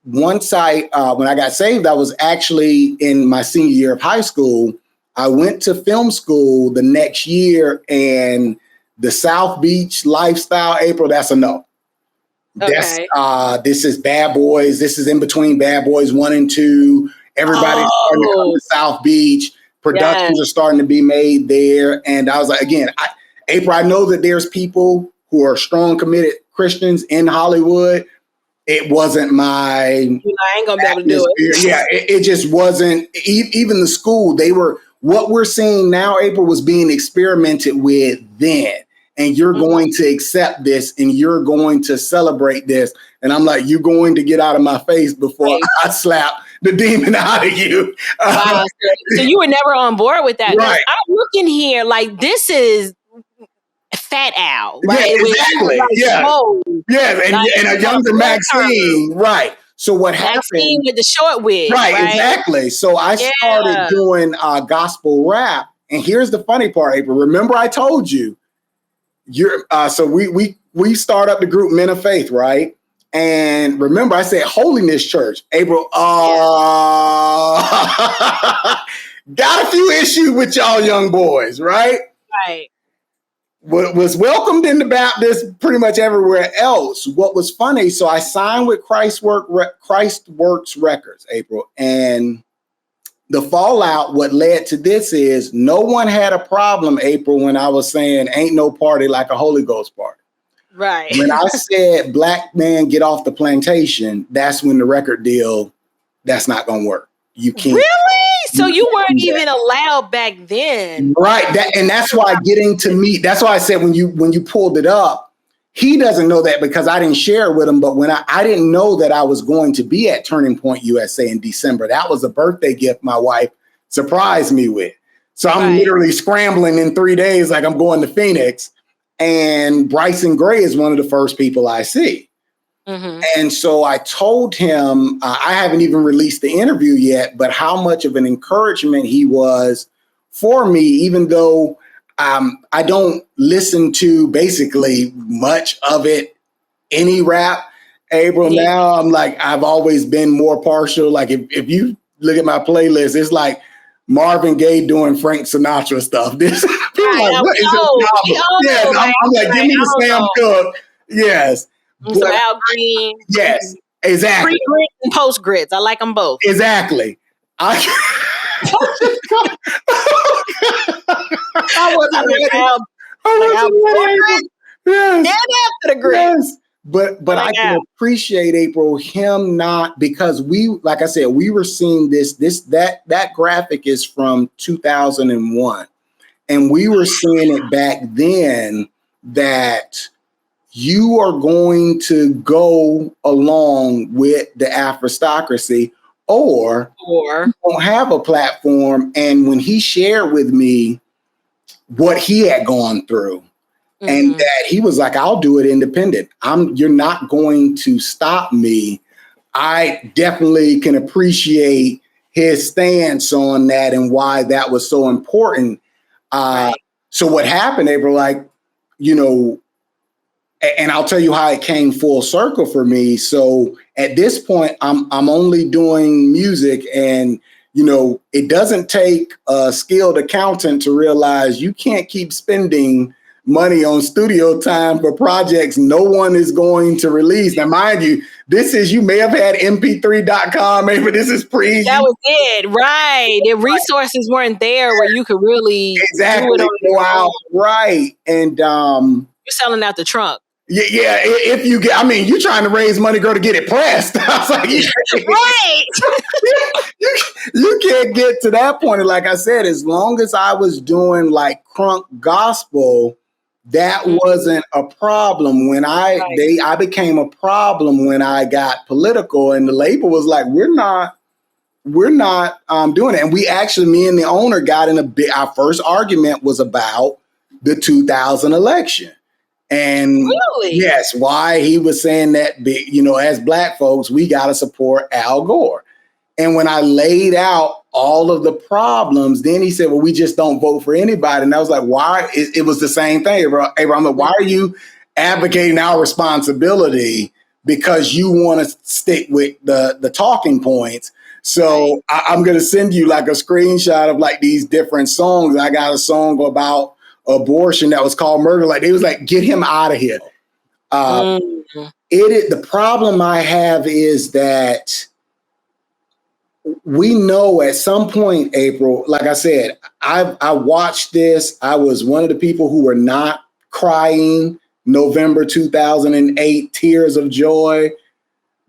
once when I got saved, I was actually in my senior year of high school. I went to film school the next year, and the South Beach lifestyle, April, that's a no. Okay. This is Bad Boys. This is in between Bad Boys 1 and 2. Everybody's starting to come to South Beach. Productions are starting to be made there. And I was like, again, April, I know that there's people who are strong, committed Christians in Hollywood. It wasn't my... I ain't going to be able to do it. Yeah, it just wasn't. Even the school, what we're seeing now, April, was being experimented with then. And you're going to accept this and you're going to celebrate this. And I'm like, you're going to get out of my face before I slap the demon out of you. Wow. So you were never on board with that. Right. I'm looking here like this is Fat Al, right? Yeah, exactly. And a younger Maxine, right. So what happened? Maxine with the short wig. Right, exactly. So I started doing gospel rap. And here's the funny part, April. Remember I told you, so we start up the group Men of Faith, right? And remember I said Holiness Church. April, got a few issues with y'all young boys, right? Right. Was welcomed in the Baptist pretty much everywhere else. What was funny, so I signed with Christworks Records, April, and the fallout, what led to this is no one had a problem, April, when I was saying ain't no party like a Holy Ghost party. Right. When I said black man get off the plantation, that's when the record deal, that's not going to work. You can't. Really? So you weren't even allowed back then. Right. That's why getting to meet, that's why I said when you pulled it up, he doesn't know that because I didn't share it with him. But when I didn't know that I was going to be at Turning Point USA in December, that was a birthday gift my wife surprised me with. So I'm literally scrambling in 3 days like I'm going to Phoenix. And Bryson Gray is one of the first people I see. Mm-hmm. And so I told him, I haven't even released the interview yet, but how much of an encouragement he was for me, even though I don't listen to basically much of it, any rap, April. Yeah. Now I'm like, I've always been more partial. Like if you look at my playlist, it's like Marvin Gaye doing Frank Sinatra stuff. This people like, what is this problem? Yes, I'm like, give me the Sam Cooke. Yes. Some Al Green. Yes, exactly. Pre-grits and post-grits. I like them both. Exactly. I wasn't ready. Yes. After the grits. Yes. But I can appreciate, April, him not, because we, like I said, we were seeing that graphic is from 2001. And we were seeing it back then that you are going to go along with the Afrostocracy, or don't have a platform. And when he shared with me what he had gone through, and that he was like, I'll do it independent. You're not going to stop me. I definitely can appreciate his stance on that and why that was so important. So what happened, April, like, you know, and I'll tell you how it came full circle for me. So at this point, I'm only doing music, and you know, it doesn't take a skilled accountant to realize you can't keep spending money on studio time for projects no one is going to release. Now, mind you, you may have had mp3.com, maybe this is pre. That was it, right? The resources weren't there where you could really do it on your own. Right. And you're selling out the trunk. Yeah, if you get, I mean, you're trying to raise money, girl, to get it pressed. I was like, right. you can't get to that point. And like I said, as long as I was doing like crunk gospel, that wasn't a problem. When I became a problem when I got political, and the label was like, we're not doing it. And we actually, me and the owner got in our first argument was about the 2000 election. And yes, why he was saying that, you know, as Black folks, we got to support Al Gore. And when I laid out all of the problems, then he said, well, we just don't vote for anybody. And I was like, why? It was the same thing. Abraham, like, why are you advocating our responsibility because you want to stick with the talking points? So I'm going to send you like a screenshot of like these different songs. I got a song about abortion that was called Murder. Like, they was like, get him out of here. The problem I have is that we know at some point, April, like I said, I watched this. I was one of the people who were not crying November 2008, tears of joy,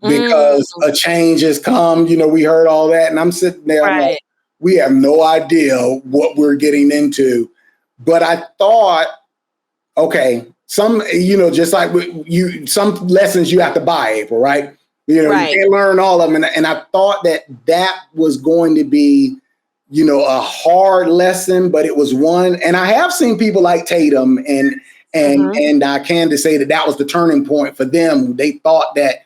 because a change has come. You know, we heard all that. And I'm sitting there, I'm like, we have no idea what we're getting into. But I thought, okay, some, you know, just like some lessons you have to buy, April, right? You know, you can't learn all of them. And I thought that was going to be, you know, a hard lesson, but it was one. And I have seen people like Tatum and Candace say that was the turning point for them. They thought that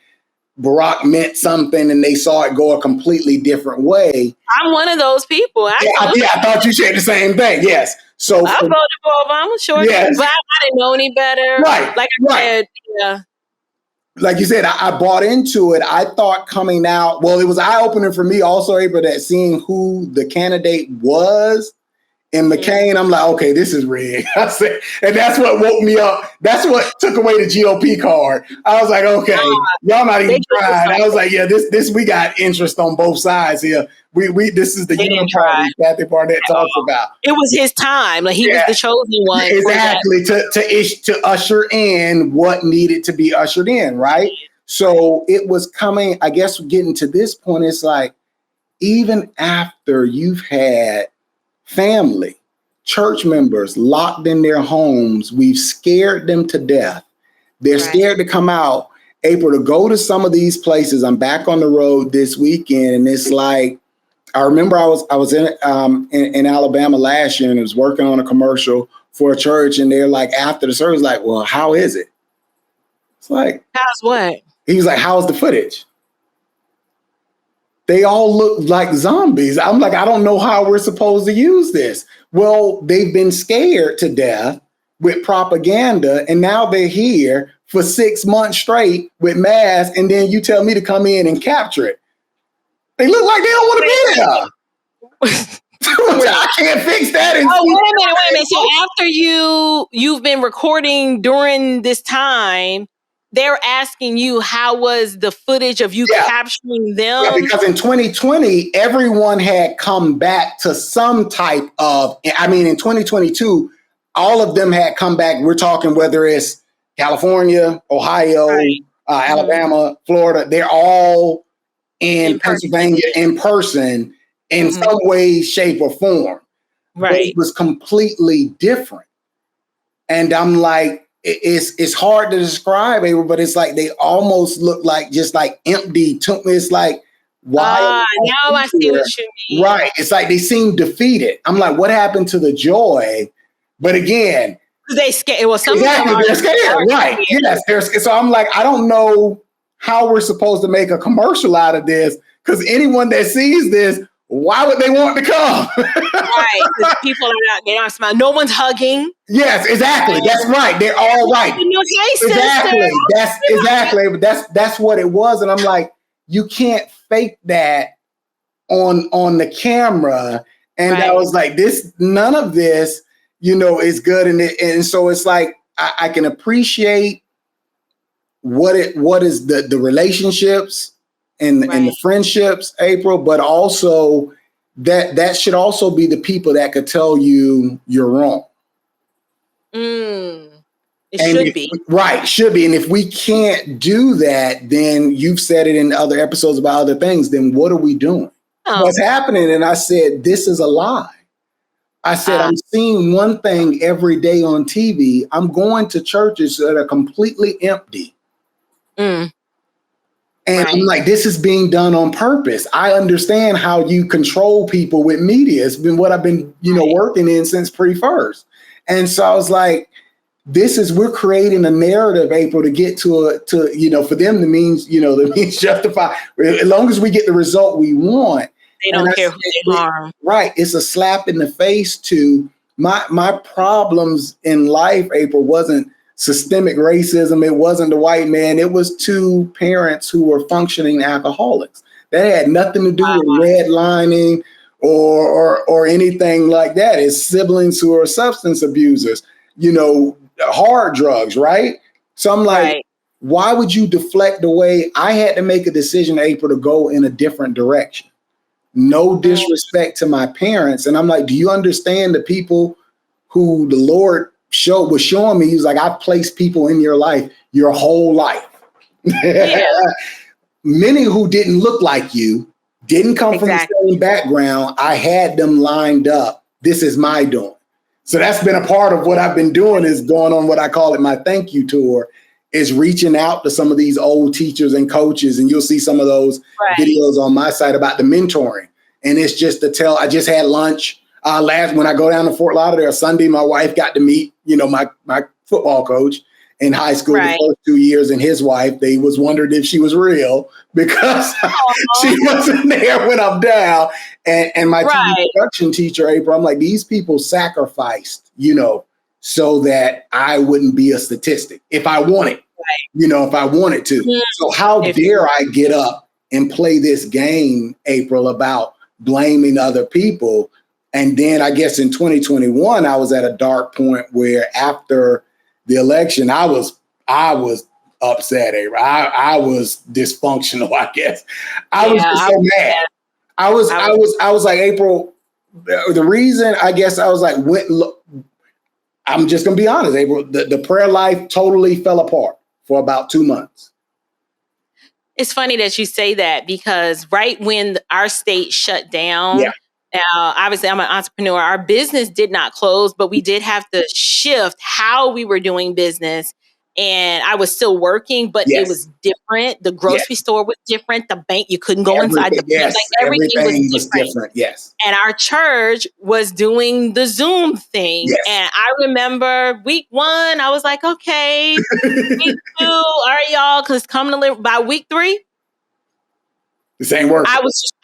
Barack meant something and they saw it go a completely different way. I'm one of those people. I thought you said the same thing. Yes. So I voted for Obama, sure. Yes. But I didn't know any better. Right. Like I said, yeah. Like you said, I bought into it. I thought coming out, well, it was eye-opening for me also, April, that seeing who the candidate was in McCain, I'm like, okay, this is rigged. I said, and that's what woke me up. That's what took away the GOP card. I was like, okay, y'all not even trying. I was like, yeah, this we got interest on both sides here. This is the union party Kathy Barnett talks about. It was his time. Like he was the chosen one. Exactly, to usher in what needed to be ushered in, right? So it was coming, I guess, getting to this point, it's like, even after you've had family, church members locked in their homes, we've scared them to death. They're scared to come out. April, to go to some of these places. I'm back on the road this weekend, and it's like, I remember I was in Alabama last year, and I was working on a commercial for a church, and they're like, after the service, like, well, how is it? It's like, how's what? He was like, how's the footage? They all look like zombies. I'm like, I don't know how we're supposed to use this. Well, they've been scared to death with propaganda, and now they're here for 6 months straight with masks, and then you tell me to come in and capture it. They look like they don't want to be there. I can't fix that. Wait a minute. So after you've been recording during this time, they're asking you how was the footage of you capturing them? Yeah, because in 2020, everyone had come back to some type of, I mean, in 2022, all of them had come back. We're talking whether it's California, Ohio, Alabama, Florida, they're all in Pennsylvania in person in some way, shape, or form. Right. But it was completely different. And I'm like, it's hard to describe, but it's like they almost look like just like empty. It's like Why are now I see here? what you mean. Right. It's like they seem defeated. I'm like, what happened to the joy? But again, they scared. Well, some exactly, of them they're scared. Right. Scared. Yes, they're scared. So I'm like, I don't know how we're supposed to make a commercial out of this, because anyone that sees this, why would they want to come? Right. Because people they aren't smiling. No one's hugging. Yes, exactly. Right. That's right. They're all right. Hey, Exactly. sister. That's exactly. That's what it was. And I'm like, you can't fake that on the camera. And I was like, none of this, is good. And so it's like I can appreciate what is the relationships and the friendships, April, but also that should also be the people that could tell you you're wrong. It should be. Right, should be. And if we can't do that, then you've said it in other episodes about other things, then what are we doing? What's happening? And I said, this is a lie. I said, I'm seeing one thing every day on TV. I'm going to churches that are completely empty. And I'm like, this is being done on purpose. I understand how you control people with media. It's been what I've been, working in since pre-first. And so I was like, we're creating a narrative, April, to get to for them, the means justify. As long as we get the result we want. They don't care who they harm. Right. It's a slap in the face to my problems in life, April, wasn't systemic racism. It wasn't the white man. It was two parents who were functioning alcoholics. That had nothing to do with redlining or anything like that. It's siblings who are substance abusers, hard drugs, right? So I'm like, why would you deflect away? I had to make a decision, April, to go in a different direction. No disrespect to my parents. And I'm like, do you understand the people who the Lord was showing me? He was like, I've placed people in your life your whole life. Yeah. Many who didn't look like you, didn't come from the same background. I had them lined up. This is my doing. So that's been a part of what I've been doing, is going on what I call it my thank you tour, is reaching out to some of these old teachers and coaches. And you'll see some of those videos on my site about the mentoring. And it's just I just had lunch when I go down to Fort Lauderdale Sunday. My wife got to meet, my football coach in high school the first 2 years, and his wife. They was wondered if she was real because she wasn't there when I'm down. And my TV production teacher, April, I'm like, these people sacrificed, so that I wouldn't be a statistic if I wanted, if I wanted to. Mm-hmm. So how dare I get up and play this game, April, about blaming other people? And then I guess in 2021, I was at a dark point where after the election, I was upset, April. I was dysfunctional, I guess. I was just so mad. I was like, April, the reason I guess I was like, look, I'm just gonna be honest, April, the prayer life totally fell apart for about 2 months. It's funny that you say that, because right when our state shut down, obviously I'm an entrepreneur, our business did not close, but we did have to shift how we were doing business. And I was still working, but it was different. The grocery store was different. The bank, you couldn't go inside the bank. Like everything was different. Yes. And our church was doing the Zoom thing. Yes. And I remember week 1, I was like, okay, week 2, all right, y'all, because come to live. By week 3, this ain't working.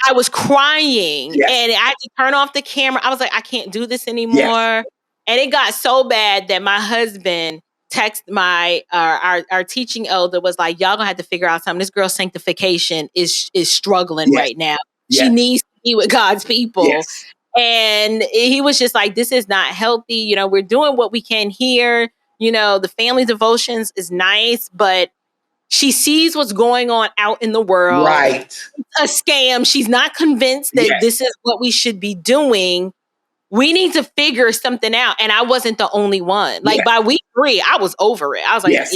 I was crying, and I had to turn off the camera. I was like, I can't do this anymore. Yes. And it got so bad that my husband text our teaching elder, was like, y'all gonna have to figure out something. This girl's sanctification is struggling right now. She needs to be with God's people. Yes. And he was just like, this is not healthy. We're doing what we can here. The family devotions is nice, but she sees what's going on out in the world. Right. It's a scam. She's not convinced that this is what we should be doing. We need to figure something out. And I wasn't the only one. Like by week 3, I was over it. I was like, because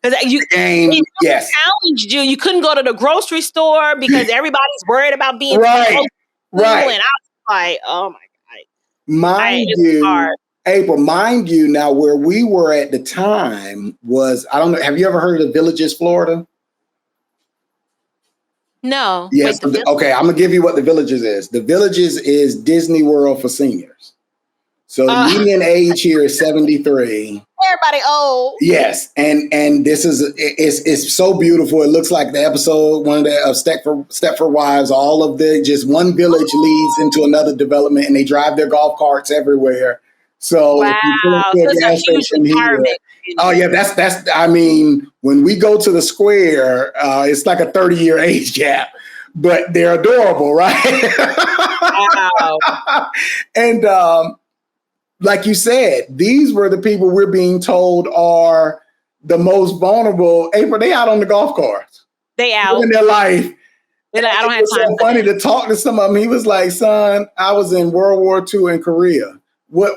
it challenged you. You couldn't go to the grocery store because everybody's worried about being right. And I was like, oh my God. April, mind you, now where we were at the time was, I don't know, have you ever heard of Villages, Florida? No. Yes. Wait, Okay, I'm gonna give you what the Villages is. The Villages is Disney World for seniors. So the median age here is 73. Everybody old. Yes, and this is it's so beautiful. It looks like the episode one of the Stepford Wives. All of the just one village leads into another development, and they drive their golf carts everywhere. So Wow. if you pull up to So a it's gas a huge station here, retirement. oh yeah, that's. I mean, when we go to the square, it's like a 30-year age gap, but they're adorable, right? Wow. And like you said, these were the people we're being told are the most vulnerable. April, they out on the golf course. They out. In their life. They're like, I don't have time. It's so funny to talk to some of them. He was like, son, I was in World War II in Korea. What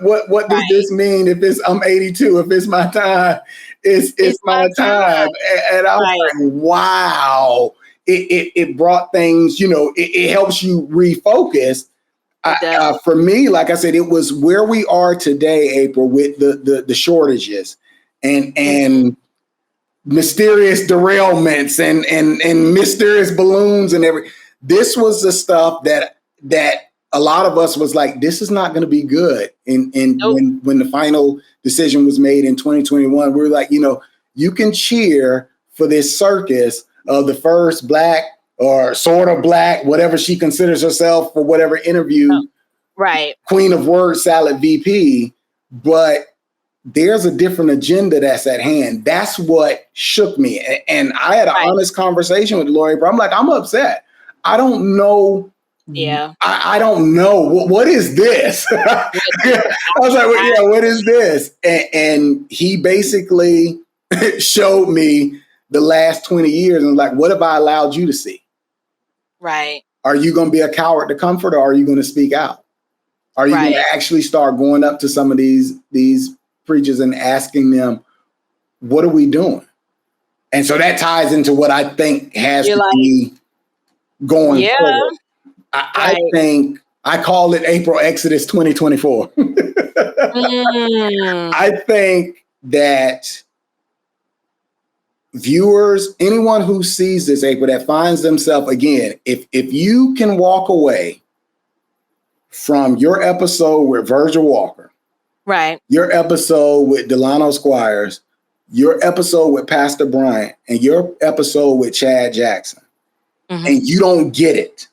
does this mean if I'm 82? If it's my time, it's my time. And I was like, wow. It brought things, it helps you refocus. For me, like I said, it was where we are today, April, with the shortages and mysterious derailments and mysterious balloons and everything. This was the stuff that a lot of us was like, this is not going to be good. And when the final decision was made in 2021, we were like, you can cheer for this circus of the first Black or sort of Black, whatever she considers herself for whatever interview, right? Queen of Word Salad VP, but there's a different agenda that's at hand. That's what shook me. And I had an honest conversation with Lori, but I'm like, I'm upset. I don't know. Yeah. I don't know. What is this? I was like, well, yeah, what is this? And he basically showed me the last 20 years and was like, what have I allowed you to see? Right. Are you going to be a coward to comfort, or are you going to speak out? Are you going to actually start going up to some of these preachers and asking them, what are we doing? And so that ties into what I think has to be going forward. I think I call it April Exodus 2024. I think that viewers, anyone who sees this, April, that finds themselves, again, if you can walk away from your episode with Virgil Walker, right, your episode with Delano Squires, your episode with Pastor Bryant, and your episode with Chad Jackson, and you don't get it,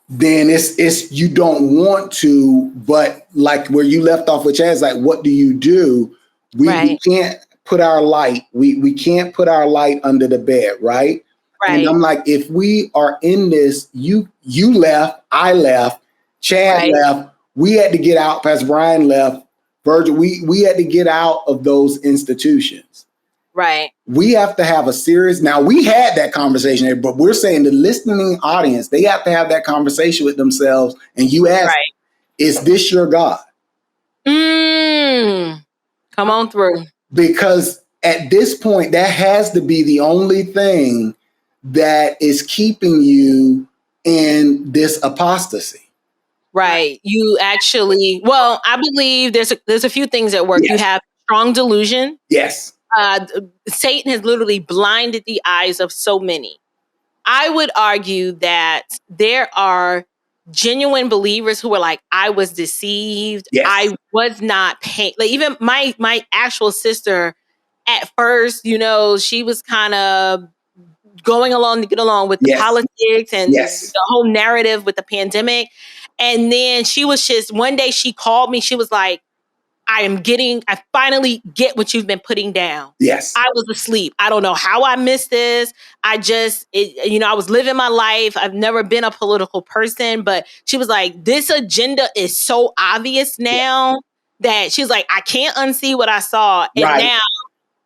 then it's you don't want to. But like where you left off with Chad, it's like, what do you do? We can't put our light. We can't put our light under the bed, right? And I'm like, if we are in this, you left, I left, Chad left, we had to get out. Pastor Brian left, Virgil. We had to get out of those institutions. Right. We have to have a serious. Now we had that conversation, but we're saying the listening audience, they have to have that conversation with themselves. And you ask, is this your God? Come on through. Because at this point, that has to be the only thing that is keeping you in this apostasy. Right. You actually, well, I believe there's a few things at work. Yes. You have strong delusion. Yes. Satan has literally blinded the eyes of so many. I would argue that there are genuine believers who are like, I was deceived. Yes. I was not paying. Like even my actual sister, at first, she was kind of going along to get along with the politics and the whole narrative with the pandemic. And then she was just, one day she called me. She was like, I finally get what you've been putting down. Yes. I was asleep. I don't know how I missed this. I was living my life. I've never been a political person, but she was like, this agenda is so obvious now that she's like, I can't unsee what I saw. And now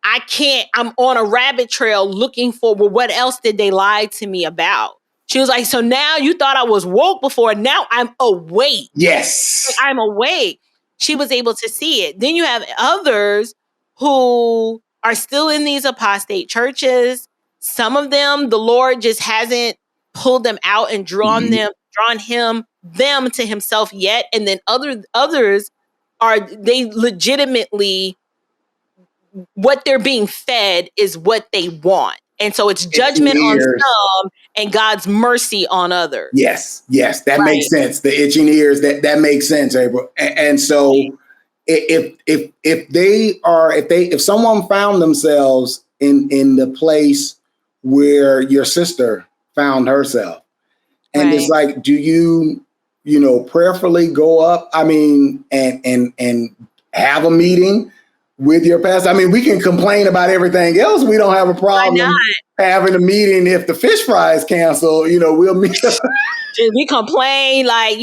I can't, I'm on a rabbit trail looking for, well, what else did they lie to me about? She was like, so now you thought I was woke before. Now I'm awake. Yes. I'm awake. She was able to see it. Then you have others who are still in these apostate churches. Some of them, the Lord just hasn't pulled them out and drawn them to himself yet. And then others they legitimately, what they're being fed is what they want. And so it's Itching judgment on ears. some and God's mercy on others. Yes, that Right. makes sense. The itching ears, that makes sense, April. And so if someone found themselves in the place where your sister found herself, and it's like, do you prayerfully go up, I mean, and have a meeting with your pastor? I mean, we can complain about everything else. We don't have a problem having a meeting if the fish fry is canceled. We'll meet. We complain like,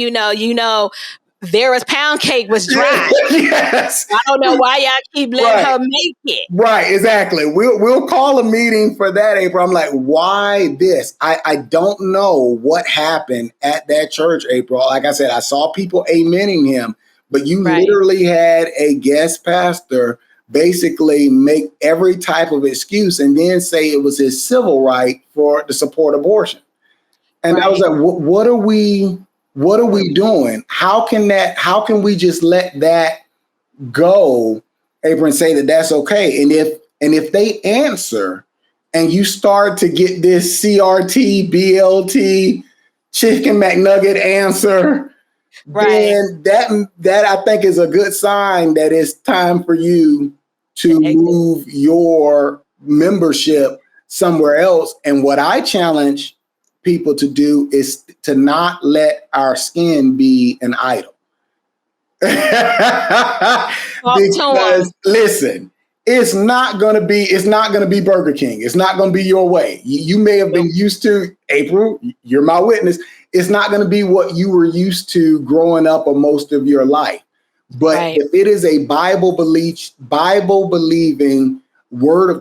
Vera's pound cake was dry. Yes. I don't know why y'all keep letting her make it. Right, exactly. We'll call a meeting for that, April. I'm like, why this? I don't know what happened at that church, April. Like I said, I saw people amening him, but you literally had a guest pastor basically make every type of excuse and then say it was his civil right to support abortion. And I was like, what are we doing? How can we just let that go, April, and say that that's okay? And if they answer and you start to get this CRT, BLT, chicken McNugget answer, then that I think is a good sign that it's time for you to move your membership somewhere else. And what I challenge people to do is to not let our skin be an idol. Because listen, it's not gonna be Burger King. It's not gonna be your way. You may have been used to, April, you're my witness. It's not gonna be what you were used to growing up or most of your life. But if it is a Bible believing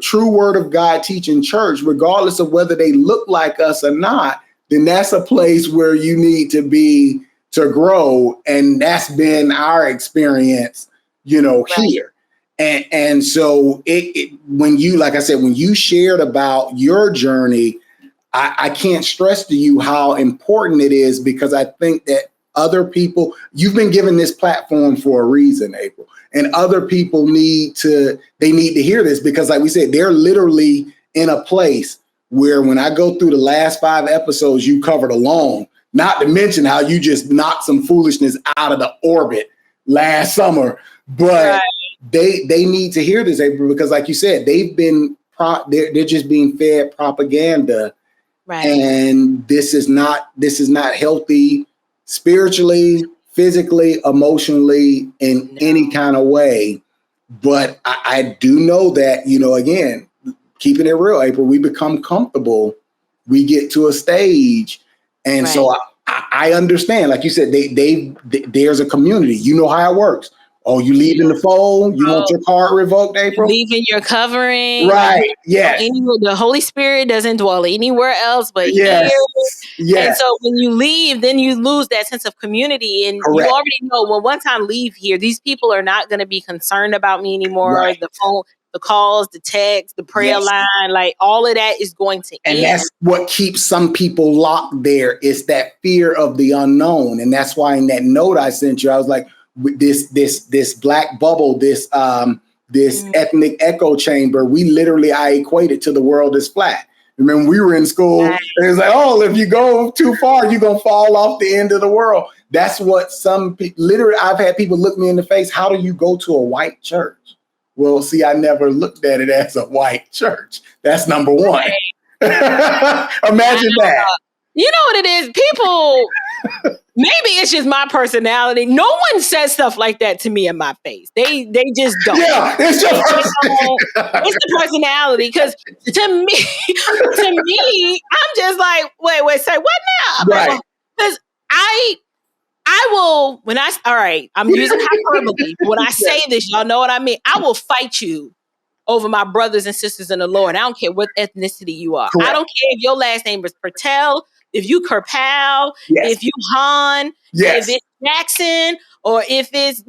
true word of God teaching church, regardless of whether they look like us or not, then that's a place where you need to be to grow. And that's been our experience, here. And so when you shared about your journey, I can't stress to you how important it is, because I think that other people, you've been given this platform for a reason, April, and other people need to hear this, because like we said, they're literally in a place where when I go through the last 5 episodes you covered alone, not to mention how you just knocked some foolishness out of the orbit last summer, but they need to hear this, April, because like you said, they're just being fed propaganda, and this is not healthy spiritually, physically, emotionally, in any kind of way. But I do know that, again, keeping it real, April, we become comfortable. We get to a stage. And so I understand, like you said, there's a community. You know how it works. Oh, you leaving the fold? You want your card revoked, April? Leaving your covering. Right. Yes. The Holy Spirit doesn't dwell anywhere else but here. Yes. And so when you leave, then you lose that sense of community. And you already know, well, once I leave here, these people are not going to be concerned about me anymore. The phone, the calls, the text, the prayer line, like all of that is going to end. And that's what keeps some people locked there, is that fear of the unknown. And that's why in that note I sent you, I was like, this black bubble, this ethnic echo chamber, I equated to the world is flat. Remember, we were in school, and it's like, oh, if you go too far, you're going to fall off the end of the world. That's what some people, literally, I've had people look me in the face. How do you go to a white church? Well, see, I never looked at it as a white church. That's number one. Imagine that. You know what it is? People, maybe it's just my personality. No one says stuff like that to me in my face. They just don't. Yeah, it's your personality. It's the personality. Because to me, I'm just like, wait, say what now? Right. Because I will, I'm using hyperbole. When I say this, y'all know what I mean. I will fight you over my brothers and sisters in the Lord. I don't care what ethnicity you are. Correct. I don't care if your last name is Patel, if you Kerpal, if you Han, if it's Jackson, or if it's,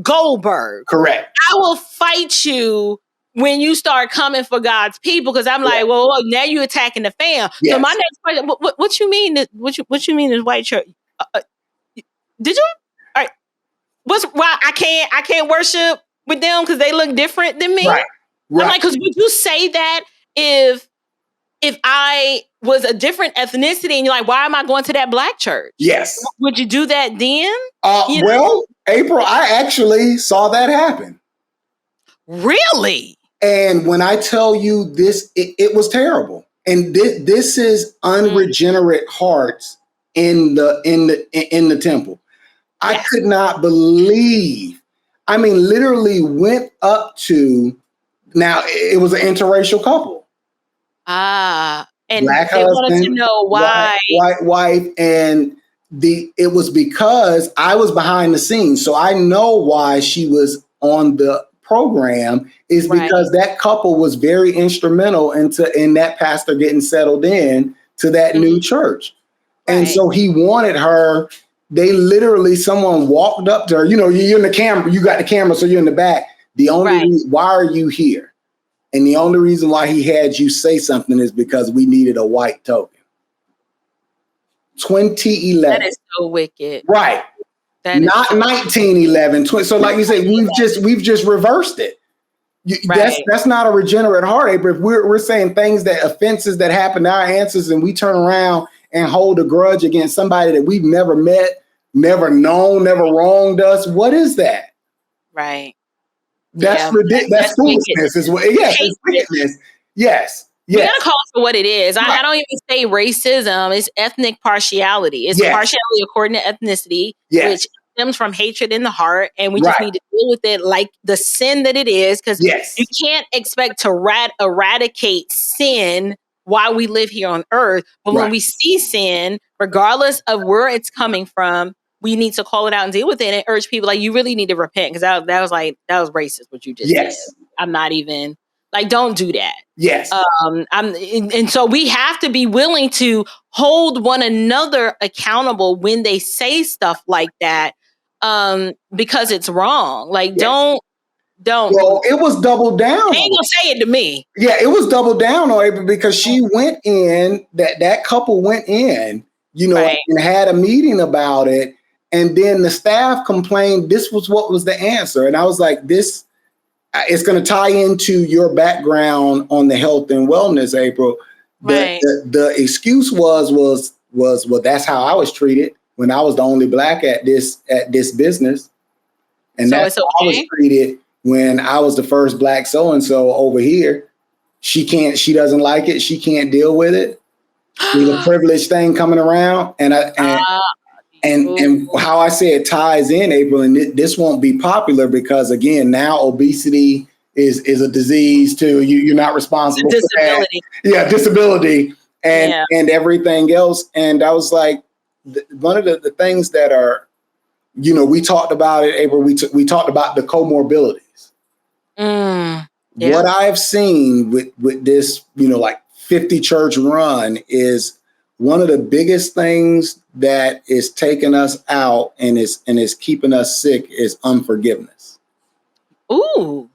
Goldberg. Correct. I will fight you when you start coming for God's people, because I'm like, well, now you're attacking the fam. So my next question, what you mean? What you mean is white church? Did you? All right. Why I can't worship with them because they look different than me? Right. I'm like, because would you say that if if I was a different ethnicity and you're like, why am I going to that black church? Yes. Would you do that then? Well, April, I actually saw that happen. Really? And when I tell you this, it was terrible. And this is unregenerate hearts in the temple. I could not believe. I mean, literally went up to. Now it was an interracial couple. And black they husband, wanted to know why. white wife, and it was because I was behind the scenes, so I know why she was on the program is because that couple was very instrumental in that pastor getting settled in to that new church. And so he wanted her. They literally, someone walked up to her. You know, you're in the camera, you got the camera, so you're in the back. The only reason, why are you here? And the only reason why he had you say something is because we needed a white token. 2011. That is so wicked. Right. Not 1911. So like you say, we've just reversed it. That's not a regenerate heart, April. If we're saying things, that offenses that happen to our ancestors, and we turn around and hold a grudge against somebody that we've never met, never known, never wronged us, what is that? Right. That's ridiculous. That's foolishness. Is what? Yes, it's wickedness. Yes. We gotta call it for what it is. I don't even say racism. It's ethnic partiality. It's partiality according to ethnicity, which stems from hatred in the heart, and we just need to deal with it like the sin that it is. Because you can't expect to eradicate sin while we live here on earth. But when we see sin, regardless of where it's coming from, we need to call it out and deal with it, and urge people like, you really need to repent, because that was racist what you just said. I'm not even like, don't do that. Yes. And so we have to be willing to hold one another accountable when they say stuff like that, because it's wrong. Like, don't. Well, it was doubled down. They ain't gonna say it to me. Yeah, it was doubled down on it because she went in, that couple went in, and had a meeting about it. And then the staff complained this was what was the answer. And I was like, this, it's going to tie into your background on the health and wellness, April. The excuse was, well, that's how I was treated when I was the only black at this business. And so that's how I was treated when I was the first black so-and-so over here. She doesn't like it. She can't deal with it. There's a privilege thing coming around. And how I say it ties in, April, and this won't be popular because, again, now obesity is a disease too. You're not responsible for that. Yeah, disability and everything else. And I was like, one of the things that are, we talked about it, April. We talked about the comorbidities. What I've seen with this, like 50 church run is one of the biggest things that is taking us out and is keeping us sick is unforgiveness. Ooh.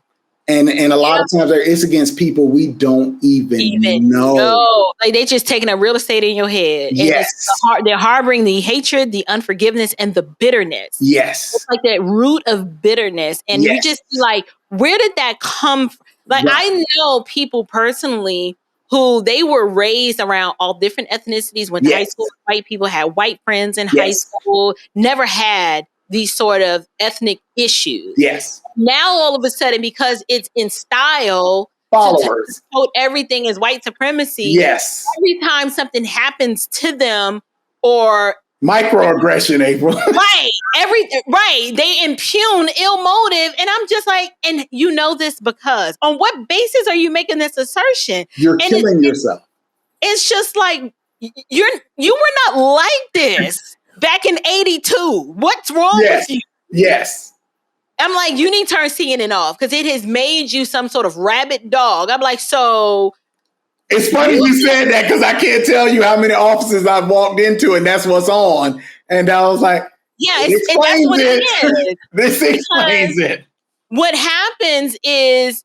And a lot of times it's against people we don't even know. Like, they just taking a real estate in your head. Yes. And they're harboring the hatred, the unforgiveness, and the bitterness. Yes. It's like that root of bitterness. And you just like, where did that come from? Like, I know people personally who they were raised around all different ethnicities, went to high school with white people, had white friends in high school, never had these sort of ethnic issues. Yes. Now, all of a sudden, because it's in style, followers to quote everything as white supremacy. Yes. Every time something happens to them, or microaggression, April. They impugn ill motive. And I'm just like, and this because on what basis are you making this assertion? You're killing yourself. It's just like, you were not like this back in 82. What's wrong with you? Yes. I'm like, you need to turn CNN off because it has made you some sort of rabid dog. I'm like, so. It's funny you said that because I can't tell you how many offices I've walked into and that's what's on. And I was like, that's what it is. This explains it. What happens is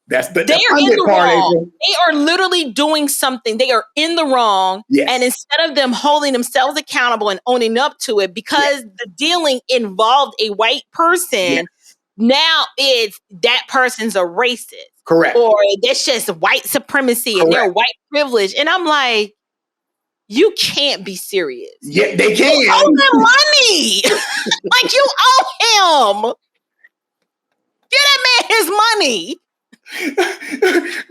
they are in the wrong. They are literally doing something. They are in the wrong. Yes. And instead of them holding themselves accountable and owning up to it, because the dealing involved a white person, now it's that person's a racist. Correct. Or that's just white supremacy and they're white privilege. And I'm like, you can't be serious. Yeah, they can. You owe them money. Like, you owe him. Give that man his money.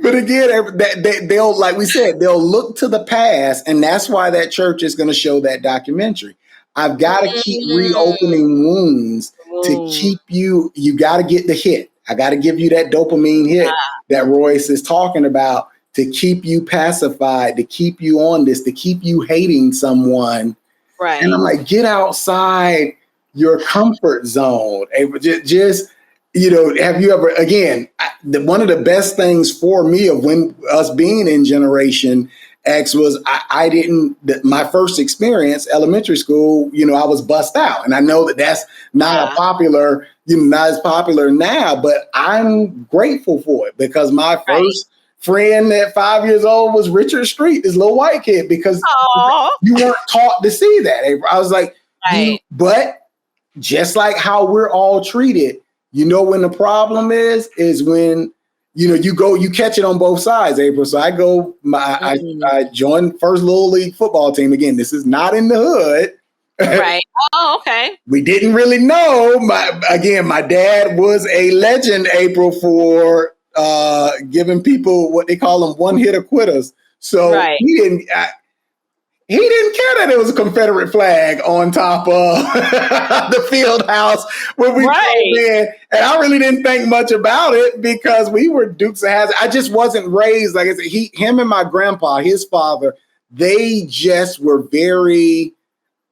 But again, they'll, like we said, they'll look to the past, and that's why that church is going to show that documentary. I've got to keep reopening wounds to keep you. You got to get the hit. I got to give you that dopamine hit that Royce is talking about to keep you pacified, to keep you on this, to keep you hating someone. Right. And I'm like, get outside your comfort zone. Just have you ever, again, one of the best things for me of when us being in Generation X was my first experience, elementary school, I was bussed out. And I know that that's not not as popular now, but I'm grateful for it because my first friend at 5 years old was Richard Street, this little white kid, because you weren't taught to see that. April. I was like, but just like how we're all treated, when the problem is when, you catch it on both sides, April. So I joined First Little League football team. Again, this is not in the hood. Right. Oh, okay. We didn't really know. My dad was a legend, April, for giving people what they call them one-hitter quitters. So he didn't care that it was a Confederate flag on top of the field house when we came in. And I really didn't think much about it because we were Dukes of Hazzard. I just wasn't raised, like I said, him and my grandpa, his father, they just were very,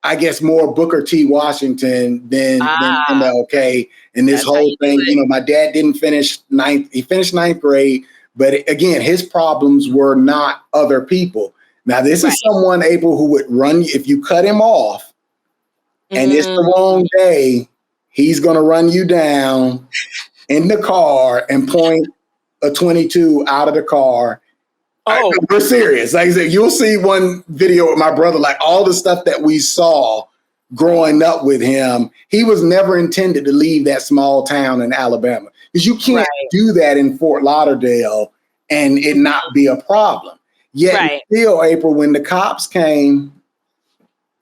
I guess, more Booker T. Washington than MLK. And this whole thing, my dad didn't finish ninth. He finished ninth grade. But again, his problems were not other people. Now, this is someone, April, who would run you if you cut him off and it's the wrong day, he's going to run you down in the car and point a 22 out of the car. Oh, we're serious. Like I said, you'll see one video with my brother, like all the stuff that we saw growing up with him. He was never intended to leave that small town in Alabama because you can't do that in Fort Lauderdale and it not be a problem. Yet still, April, when the cops came,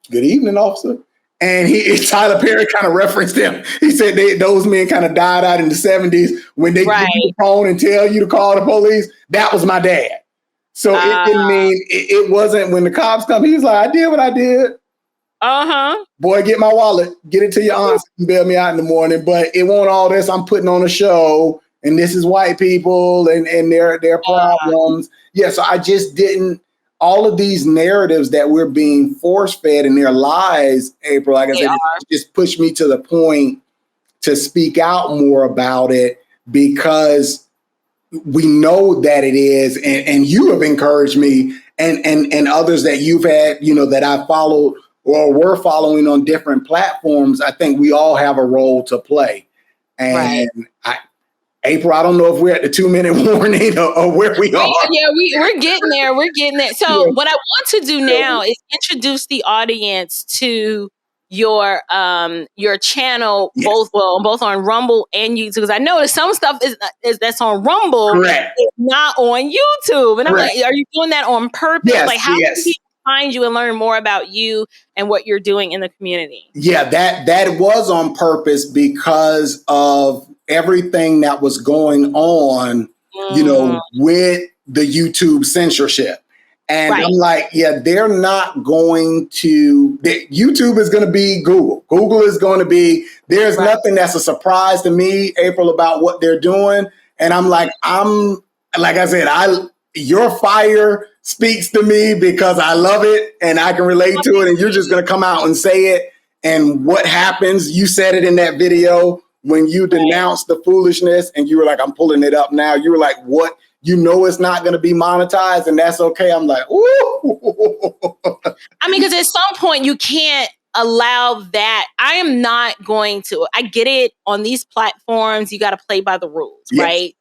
good evening, officer. And Tyler Perry kind of referenced him. He said those men kind of died out in the 70s when they give you the phone and tell you to call the police. That was my dad. So it didn't mean, it wasn't when the cops come. He was like, I did what I did. Boy, get my wallet. Get it to your aunt and bail me out in the morning. But it won't all this. I'm putting on a show. And this is white people and their problems. So I just didn't, all of these narratives that we're being force fed in their lies, April, like I said, it just pushed me to the point to speak out more about it because we know that it is. And you have encouraged me and others that you've had, that I followed or were following on different platforms. I think we all have a role to play. And April, I don't know if we're at the 2-minute warning or where we are. Yeah, we're getting there. We're getting there. So what I want to do now is introduce the audience to your channel, both on Rumble and YouTube. Because I noticed some stuff is that's on Rumble, it's not on YouTube. And I'm like, are you doing that on purpose? Yes, like, how can people find you and learn more about you and what you're doing in the community? Yeah, that was on purpose because of everything that was going on, with the YouTube censorship. And I'm like, they're not going to, YouTube is going to be Google. Google is going to be, there's nothing that's a surprise to me, April, about what they're doing. And I'm like I said, your fire speaks to me because I love it and I can relate to it. And you're just going to come out and say it. And what happens, you said it in that video, when you denounced the foolishness and you were like, I'm pulling it up now. You were like, what? It's not going to be monetized and that's okay. I'm like, ooh. I mean, because at some point you can't allow that. I am not going to, I get it on these platforms. You got to play by the rules, right?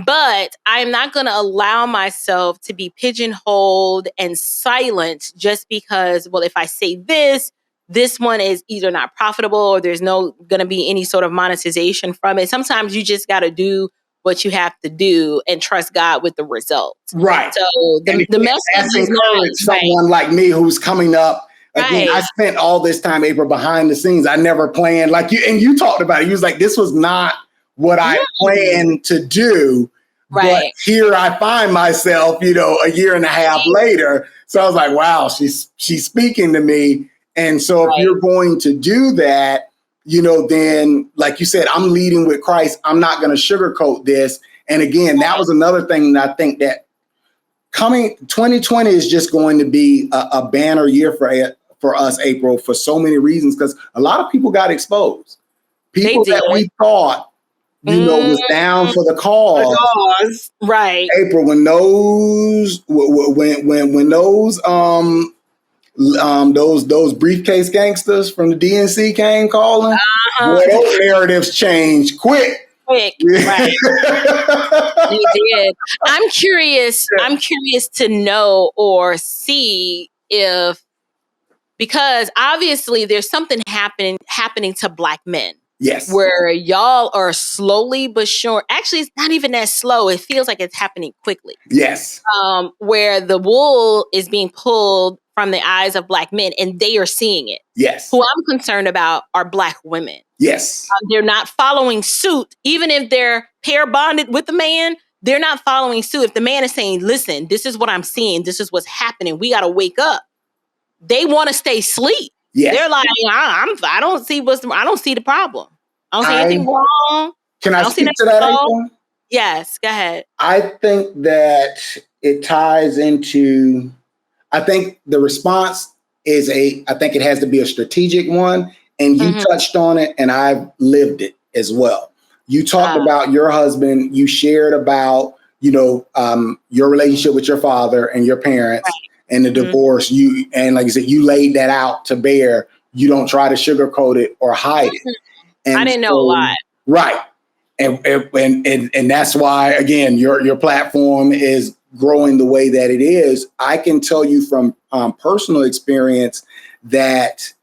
But I'm not going to allow myself to be pigeonholed and silent just because, well, if I say this, this one is either not profitable or there's no going to be any sort of monetization from it. Sometimes you just got to do what you have to do and trust God with the results. Right. So the message that's is encourage not someone like me who's coming up. Again, I spent all this time, April, behind the scenes. I never planned like you, and you talked about it. You was like, this was not what I planned to do. But here I find myself, a year and a half later. So I was like, wow, she's speaking to me. And so if you're going to do that, then like you said, I'm leading with Christ. I'm not going to sugarcoat this. And again, that was another thing that I think that coming 2020 is just going to be a banner year for us, April, for so many reasons, because a lot of people got exposed. People that we thought, was down for the cause. Right. April, when those those briefcase gangsters from the DNC came calling, boy, those narratives changed quick. Right. You did. I'm curious to know or see if, because obviously there's something happening to Black men. Yes. Where y'all are slowly but sure. Actually, it's not even that slow. It feels like it's happening quickly. Yes. Where the wool is being pulled from the eyes of Black men and they are seeing it. Yes. Who I'm concerned about are Black women. Yes. They're not following suit. Even if they're pair bonded with the man, they're not following suit. If the man is saying, listen, this is what I'm seeing. This is what's happening. We got to wake up. They want to stay asleep. Yes. They're like, I don't see the problem. I don't see anything wrong. Can I speak to that, April? Yes, go ahead. I think that it ties into, I think the response is I think it has to be a strategic one. And you touched on it and I've lived it as well. You talked about your husband. You shared about, your relationship with your father and your parents and the divorce. And like you said, you laid that out to bear. You don't try to sugarcoat it or hide it. And I didn't know a lot. Right. And that's why, again, your platform is growing the way that it is. I can tell you from personal experience that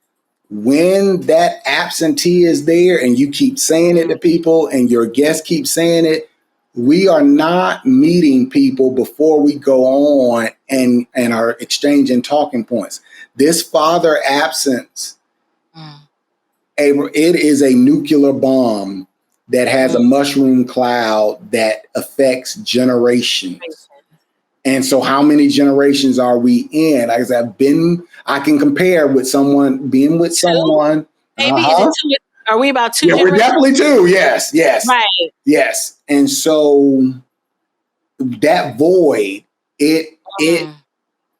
when that absentee is there and you keep saying it to people and your guests keep saying it, we are not meeting people before we go on and are exchanging talking points. This father absence, it is a nuclear bomb that has a mushroom cloud that affects generations. And so how many generations are we in? Like I said, I can compare with someone being with someone. Maybe are we about 2 generations? We're definitely 2. Yes. Right. Yes. And so that void, it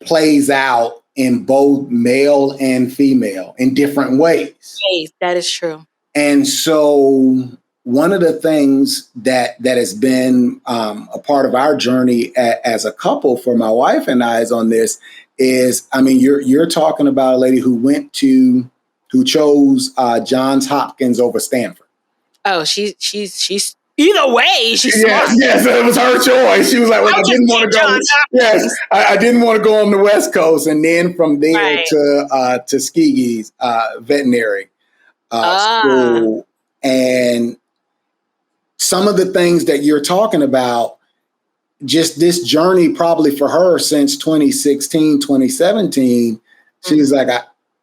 plays out in both male and female in different ways. That is true. And so one of the things that has been a part of our journey as a couple for my wife and I is on this is, you're talking about a lady who chose Johns Hopkins over Stanford. Oh, she's either way. She's smart. Yes, it was her choice. She was like, well, I didn't want to go. Yes, I didn't want to go on the West Coast, and then from there to Tuskegee's veterinary school. And some of the things that you're talking about, just this journey probably for her since 2016, 2017, she's like,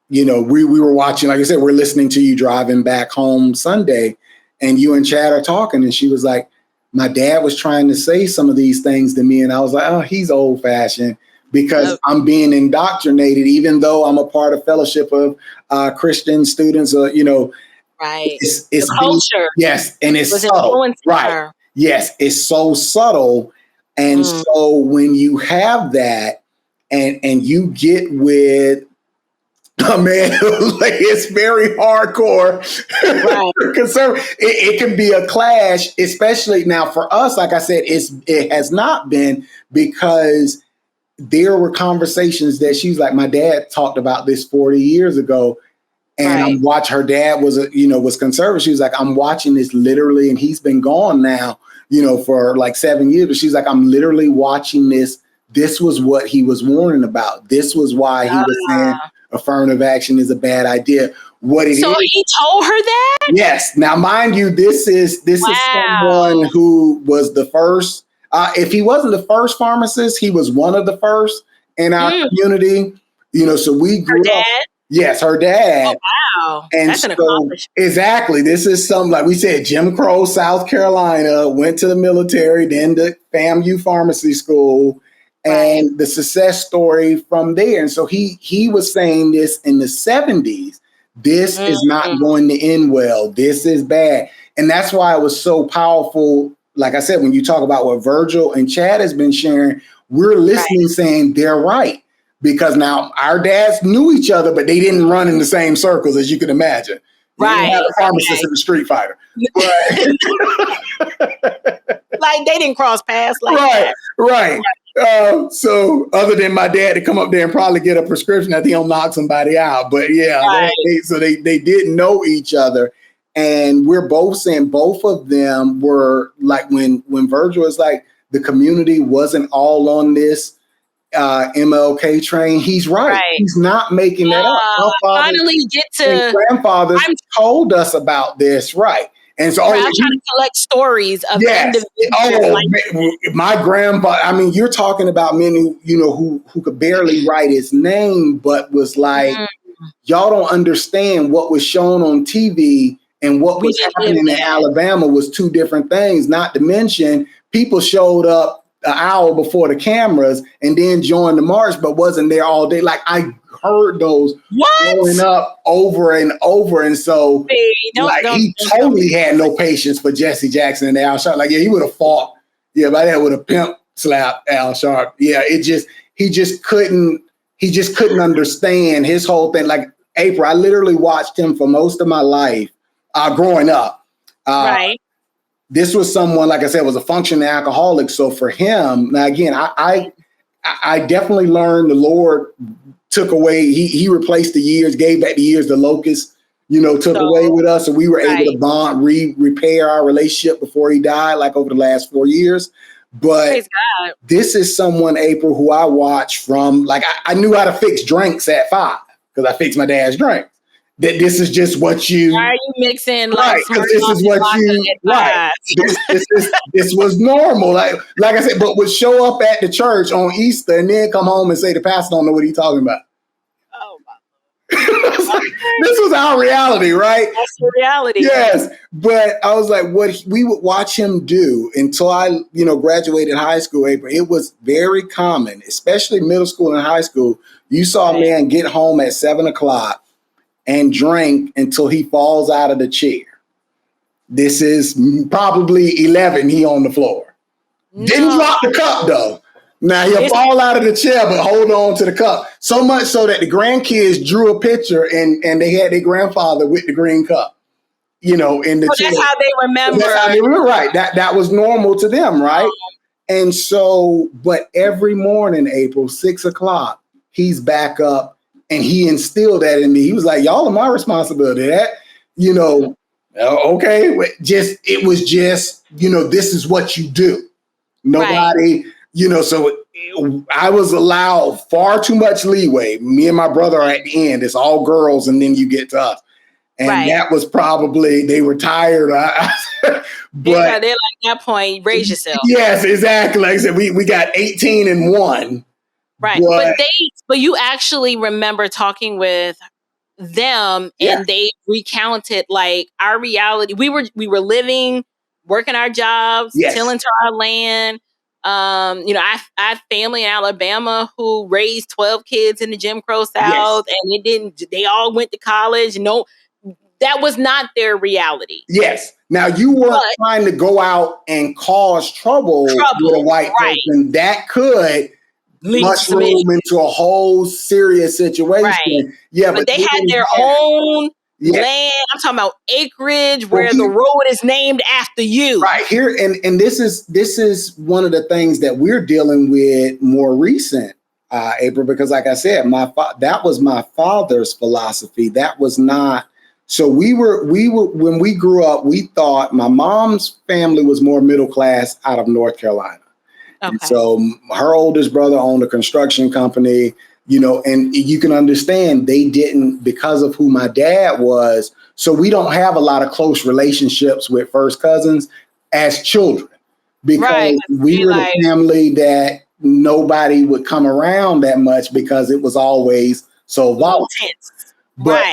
we were watching, like I said, we're listening to you driving back home Sunday and you and Chad are talking. And she was like, my dad was trying to say some of these things to me. And I was like, oh, he's old fashioned because I'm being indoctrinated, even though I'm a part of fellowship of Christian students, Right. It's the culture. Yes. And it's subtle. Right. Her. Yes. It's so subtle. And so when you have that and you get with a man who is very hardcore, conservative, it can be a clash, especially now for us. Like I said, it has not been because there were conversations that she's like, my dad talked about this 40 years ago. And I'm watching, her dad was conservative. She was like, I'm watching this literally, and he's been gone now, for like 7 years. But she's like, I'm literally watching this. This was what he was warning about. This was why he was saying affirmative action is a bad idea. So he told her that? Yes. Now, mind you, this is someone who was the first. If he wasn't the first pharmacist, he was one of the first in our community. So we grew up. Yes, her dad. Oh, wow. And that's an accomplishment. Exactly. This is something, like we said, Jim Crow, South Carolina, went to the military, then to FAMU pharmacy school, and the success story from there. And so he was saying this in the 70s. This is not going to end well. This is bad. And that's why it was so powerful. Like I said, when you talk about what Virgil and Chad has been sharing, we're listening, saying they're right. Because now our dads knew each other, but they didn't run in the same circles, as you can imagine. They didn't have a pharmacist in the Street Fighter. Like they didn't cross paths like that. Right. So other than my dad to come up there and probably get a prescription, I think he'll knock somebody out. But they didn't know each other. And we're both saying both of them were like, when Virgil was like, the community wasn't all on this MLK train. He's right. He's not making that up. Finally get to grandfathers told us about this, right? And so I'm trying to collect stories of individuals. My grandfather. I mean, you're talking about men who could barely write his name, but was like, y'all don't understand what was shown on TV and what was happening in Alabama was two different things. Not to mention, people showed up an hour before the cameras and then joined the march, but wasn't there all day. Like, I heard those growing up over and over. And so he totally had no patience for Jesse Jackson and Al Sharp. Like, he would have fought. Yeah, my dad would have pimp slapped Al Sharp. Yeah, he just couldn't understand his whole thing. Like, April, I literally watched him for most of my life growing up. This was someone, like I said, was a functioning alcoholic. So for him, now again, I definitely learned the Lord took away, he replaced the years, gave back the years the locust, took away with us. So we were able to bond, repair our relationship before he died, like over the last 4 years. But this is someone, April, who I watched from, like, I knew how to fix drinks at 5 because I fixed my dad's drinks. That this is just what you. Why are you mixing? Like, this is what you. Right. This was normal. Like I said, but would show up at the church on Easter and then come home and say the pastor don't know what he's talking about. Oh my. This was our reality, right? That's the reality. Yes, but I was like, what we would watch him do until I, graduated high school. April. It was very common, especially middle school and high school. You saw a man get home at 7:00. And drink until he falls out of the chair. This is probably 11. He on the floor. No. Didn't drop the cup though. Now he'll fall out of the chair, but hold on to the cup. So much so that the grandkids drew a picture and they had their grandfather with the green cup. In the chair. That's how they remember. That's how they were, right. That was normal to them, right? And so, but every morning, April, 6:00, he's back up. And he instilled that in me. He was like, y'all are my responsibility. That, okay. It was just, this is what you do. Nobody, so I was allowed far too much leeway. Me and my brother are at the end. It's all girls. And then you get to us. And that was probably, they were tired. But they're like, that point, raise yourself. Yes, exactly. Like I said, we got 18 and 1. Right. But you actually remember talking with them and they recounted like our reality. We were living, working our jobs, tilling to our land. I had family in Alabama who raised 12 kids in the Jim Crow South and they all went to college. No, that was not their realty. Yes. Now you weren't trying to go out and cause trouble with a white person. That could mushroom into a whole serious situation. Right. Yeah, but they had their own land. I'm talking about acreage where the road is named after you. Right here, and this is one of the things that we're dealing with more recent, April, because like I said, that was my father's philosophy. That was not. So we were when we grew up, we thought my mom's family was more middle class out of North Carolina. Okay. And so her oldest brother owned a construction company. And you can understand they didn't, because of who my dad was. So we don't have a lot of close relationships with first cousins as children, because we were the family that nobody would come around that much because it was always so volatile. But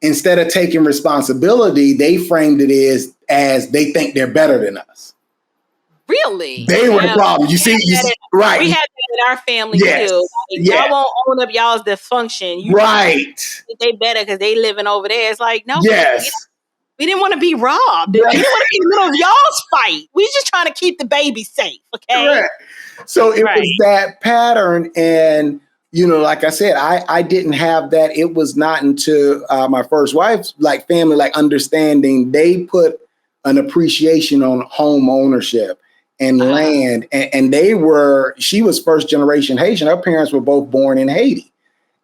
instead of taking responsibility, they framed it as they think they're better than us. Really? They were the problem. You see, right. We had that in our family too. Y'all won't own up y'all's dysfunction. They better because they living over there. It's like, no, we didn't want to be robbed. We didn't want to be in the middle of y'all's fight. We just trying to keep the baby safe, okay? Correct. So it was that pattern. And, like I said, I didn't have that. It was not until my first wife's family, understanding, they put an appreciation on home ownership and land. And she was first generation Haitian. Her parents were both born in Haiti.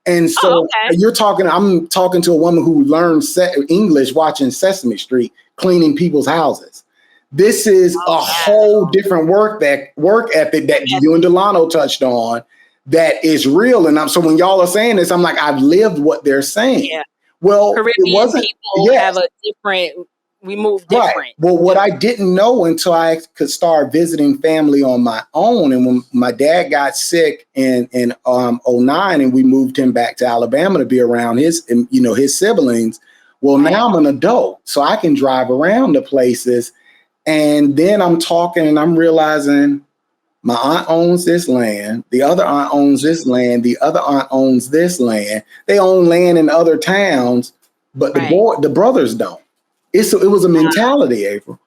And so I'm talking to a woman who learned English watching Sesame Street, cleaning people's houses. This is a whole different work ethic that you and Delano touched on that is real. And so when y'all are saying this, I'm like, I've lived what they're saying. Yeah. Well, Caribbean people have a different, we move different. Right. Well, what I didn't know until I could start visiting family on my own, and when my dad got sick in 2009, and we moved him back to Alabama to be around his siblings. Well, now I'm an adult, so I can drive around to places, and then I'm talking and I'm realizing my aunt owns this land, the other aunt owns this land, the other aunt owns this land. They own land in other towns, but the brothers don't. It was a mentality, April.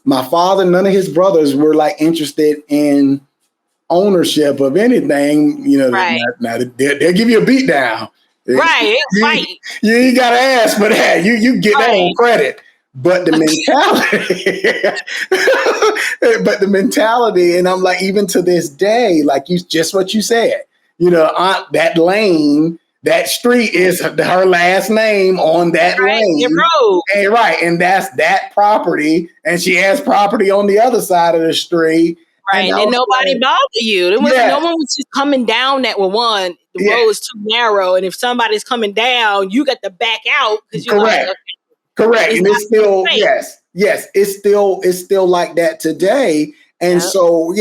My father, none of his brothers were interested in ownership of anything. Now they'll give you a beat down. Right. You ain't got to ask for that. You get that on credit. But the mentality, and I'm like, even to this day, just what you said, that lane, that street is her last name on that lane. And that's that property. And she has property on the other side of the street. Right. And nobody bothered you. No one was just coming down that one. The road is too narrow. And if somebody's coming down, you got to back out because you're Correct. And it's still, it's still like that today. And so,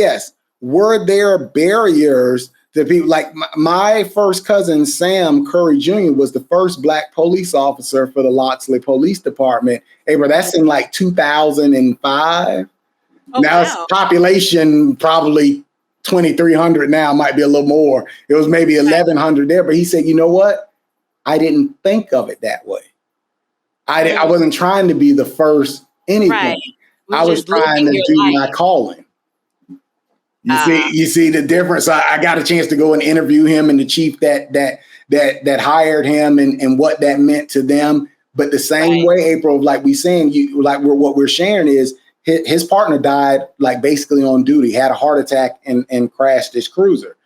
were there barriers to people? Like my first cousin, Sam Curry Jr., was the first Black police officer for the Loxley Police Department. Hey, bro, that's in 2005. Now it's population probably 2,300 now, might be a little more. It was maybe 1,100 there. But he said, you know what? I didn't think of it that way. I wasn't trying to be the first anything. Right. I was trying to do my calling. You see the difference. I got a chance to go and interview him and the chief that hired him and what that meant to them. But the same way, April, what we're sharing is his partner died basically on duty, had a heart attack and crashed his cruiser.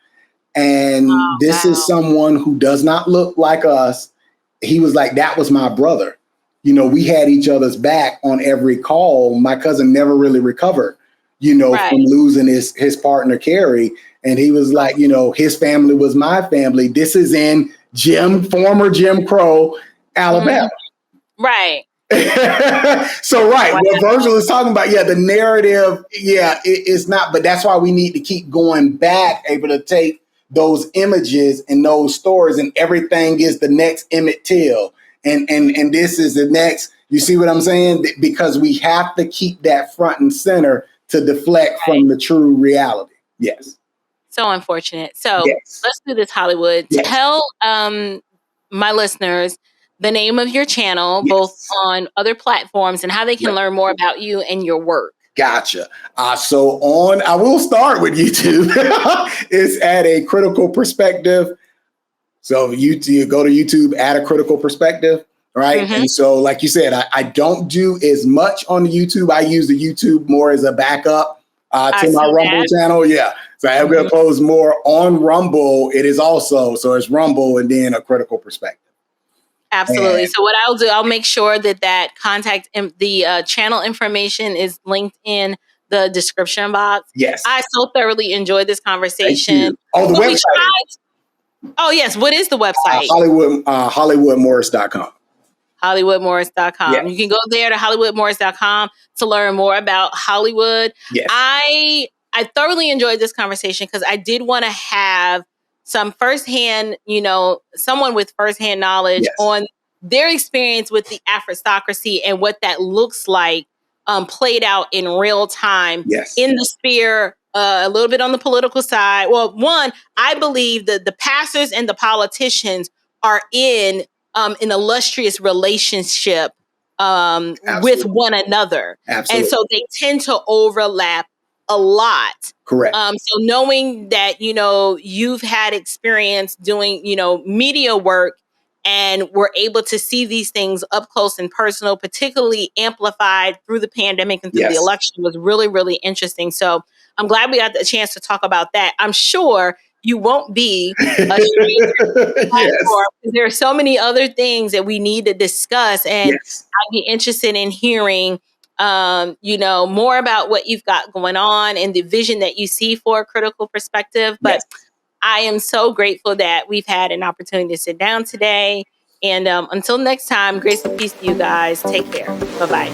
And this is someone who does not look like us. He was like, that was my brother. We had each other's back on every call. My cousin never really recovered, from losing his partner, Carrie. And he was like, his family was my family. This is in former Jim Crow, Alabama. Right. So, what Virgil is talking about, the narrative, it's not, but that's why we need to keep going back, able to take those images and those stories, and everything is the next Emmett Till. And this is the next, you see what I'm saying? Because we have to keep that front and center to deflect from the true reality. Yes. So unfortunate. So let's do this, Hollywood. Yes. Tell my listeners the name of your channel, both on other platforms, and how they can learn more about you and your work. Gotcha. I will start with YouTube. It's at A Critical Perspective. So you go to YouTube, add A Critical Perspective, right? Mm-hmm. And so, like you said, I don't do as much on the YouTube. I use the YouTube more as a backup to my Rumble channel. Yeah. So I'm going to post more on Rumble. It is also, so it's Rumble and then A Critical Perspective. Absolutely. So what I'll do, I'll make sure that the channel information is linked in the description box. Yes. I so thoroughly enjoyed this conversation. Oh, the website. Oh, yes. What is the website? HollywoodMorris.com. HollywoodMorris.com. Yes. You can go there to HollywoodMorris.com to learn more about Hollywood. Yes. I thoroughly enjoyed this conversation because I did want to have some firsthand, someone with firsthand knowledge Yes. on their experience with the Afrostocracy and what that looks like played out in real time Yes. in the sphere, a little bit on the political side. Well, one, I believe that the pastors and the politicians are in an illustrious relationship with one another. Absolutely. And so they tend to overlap a lot. Correct. So knowing that, you've had experience doing, media work and were able to see these things up close and personal, particularly amplified through the pandemic and through the election, was really, really interesting. So I'm glad we got the chance to talk about that. I'm sure you won't be a stranger platform. There are so many other things that we need to discuss, and I'd be interested in hearing more about what you've got going on and the vision that you see for a critical perspective. But I am so grateful that we've had an opportunity to sit down today. And until next time, grace and peace to you guys. Take care. Bye-bye.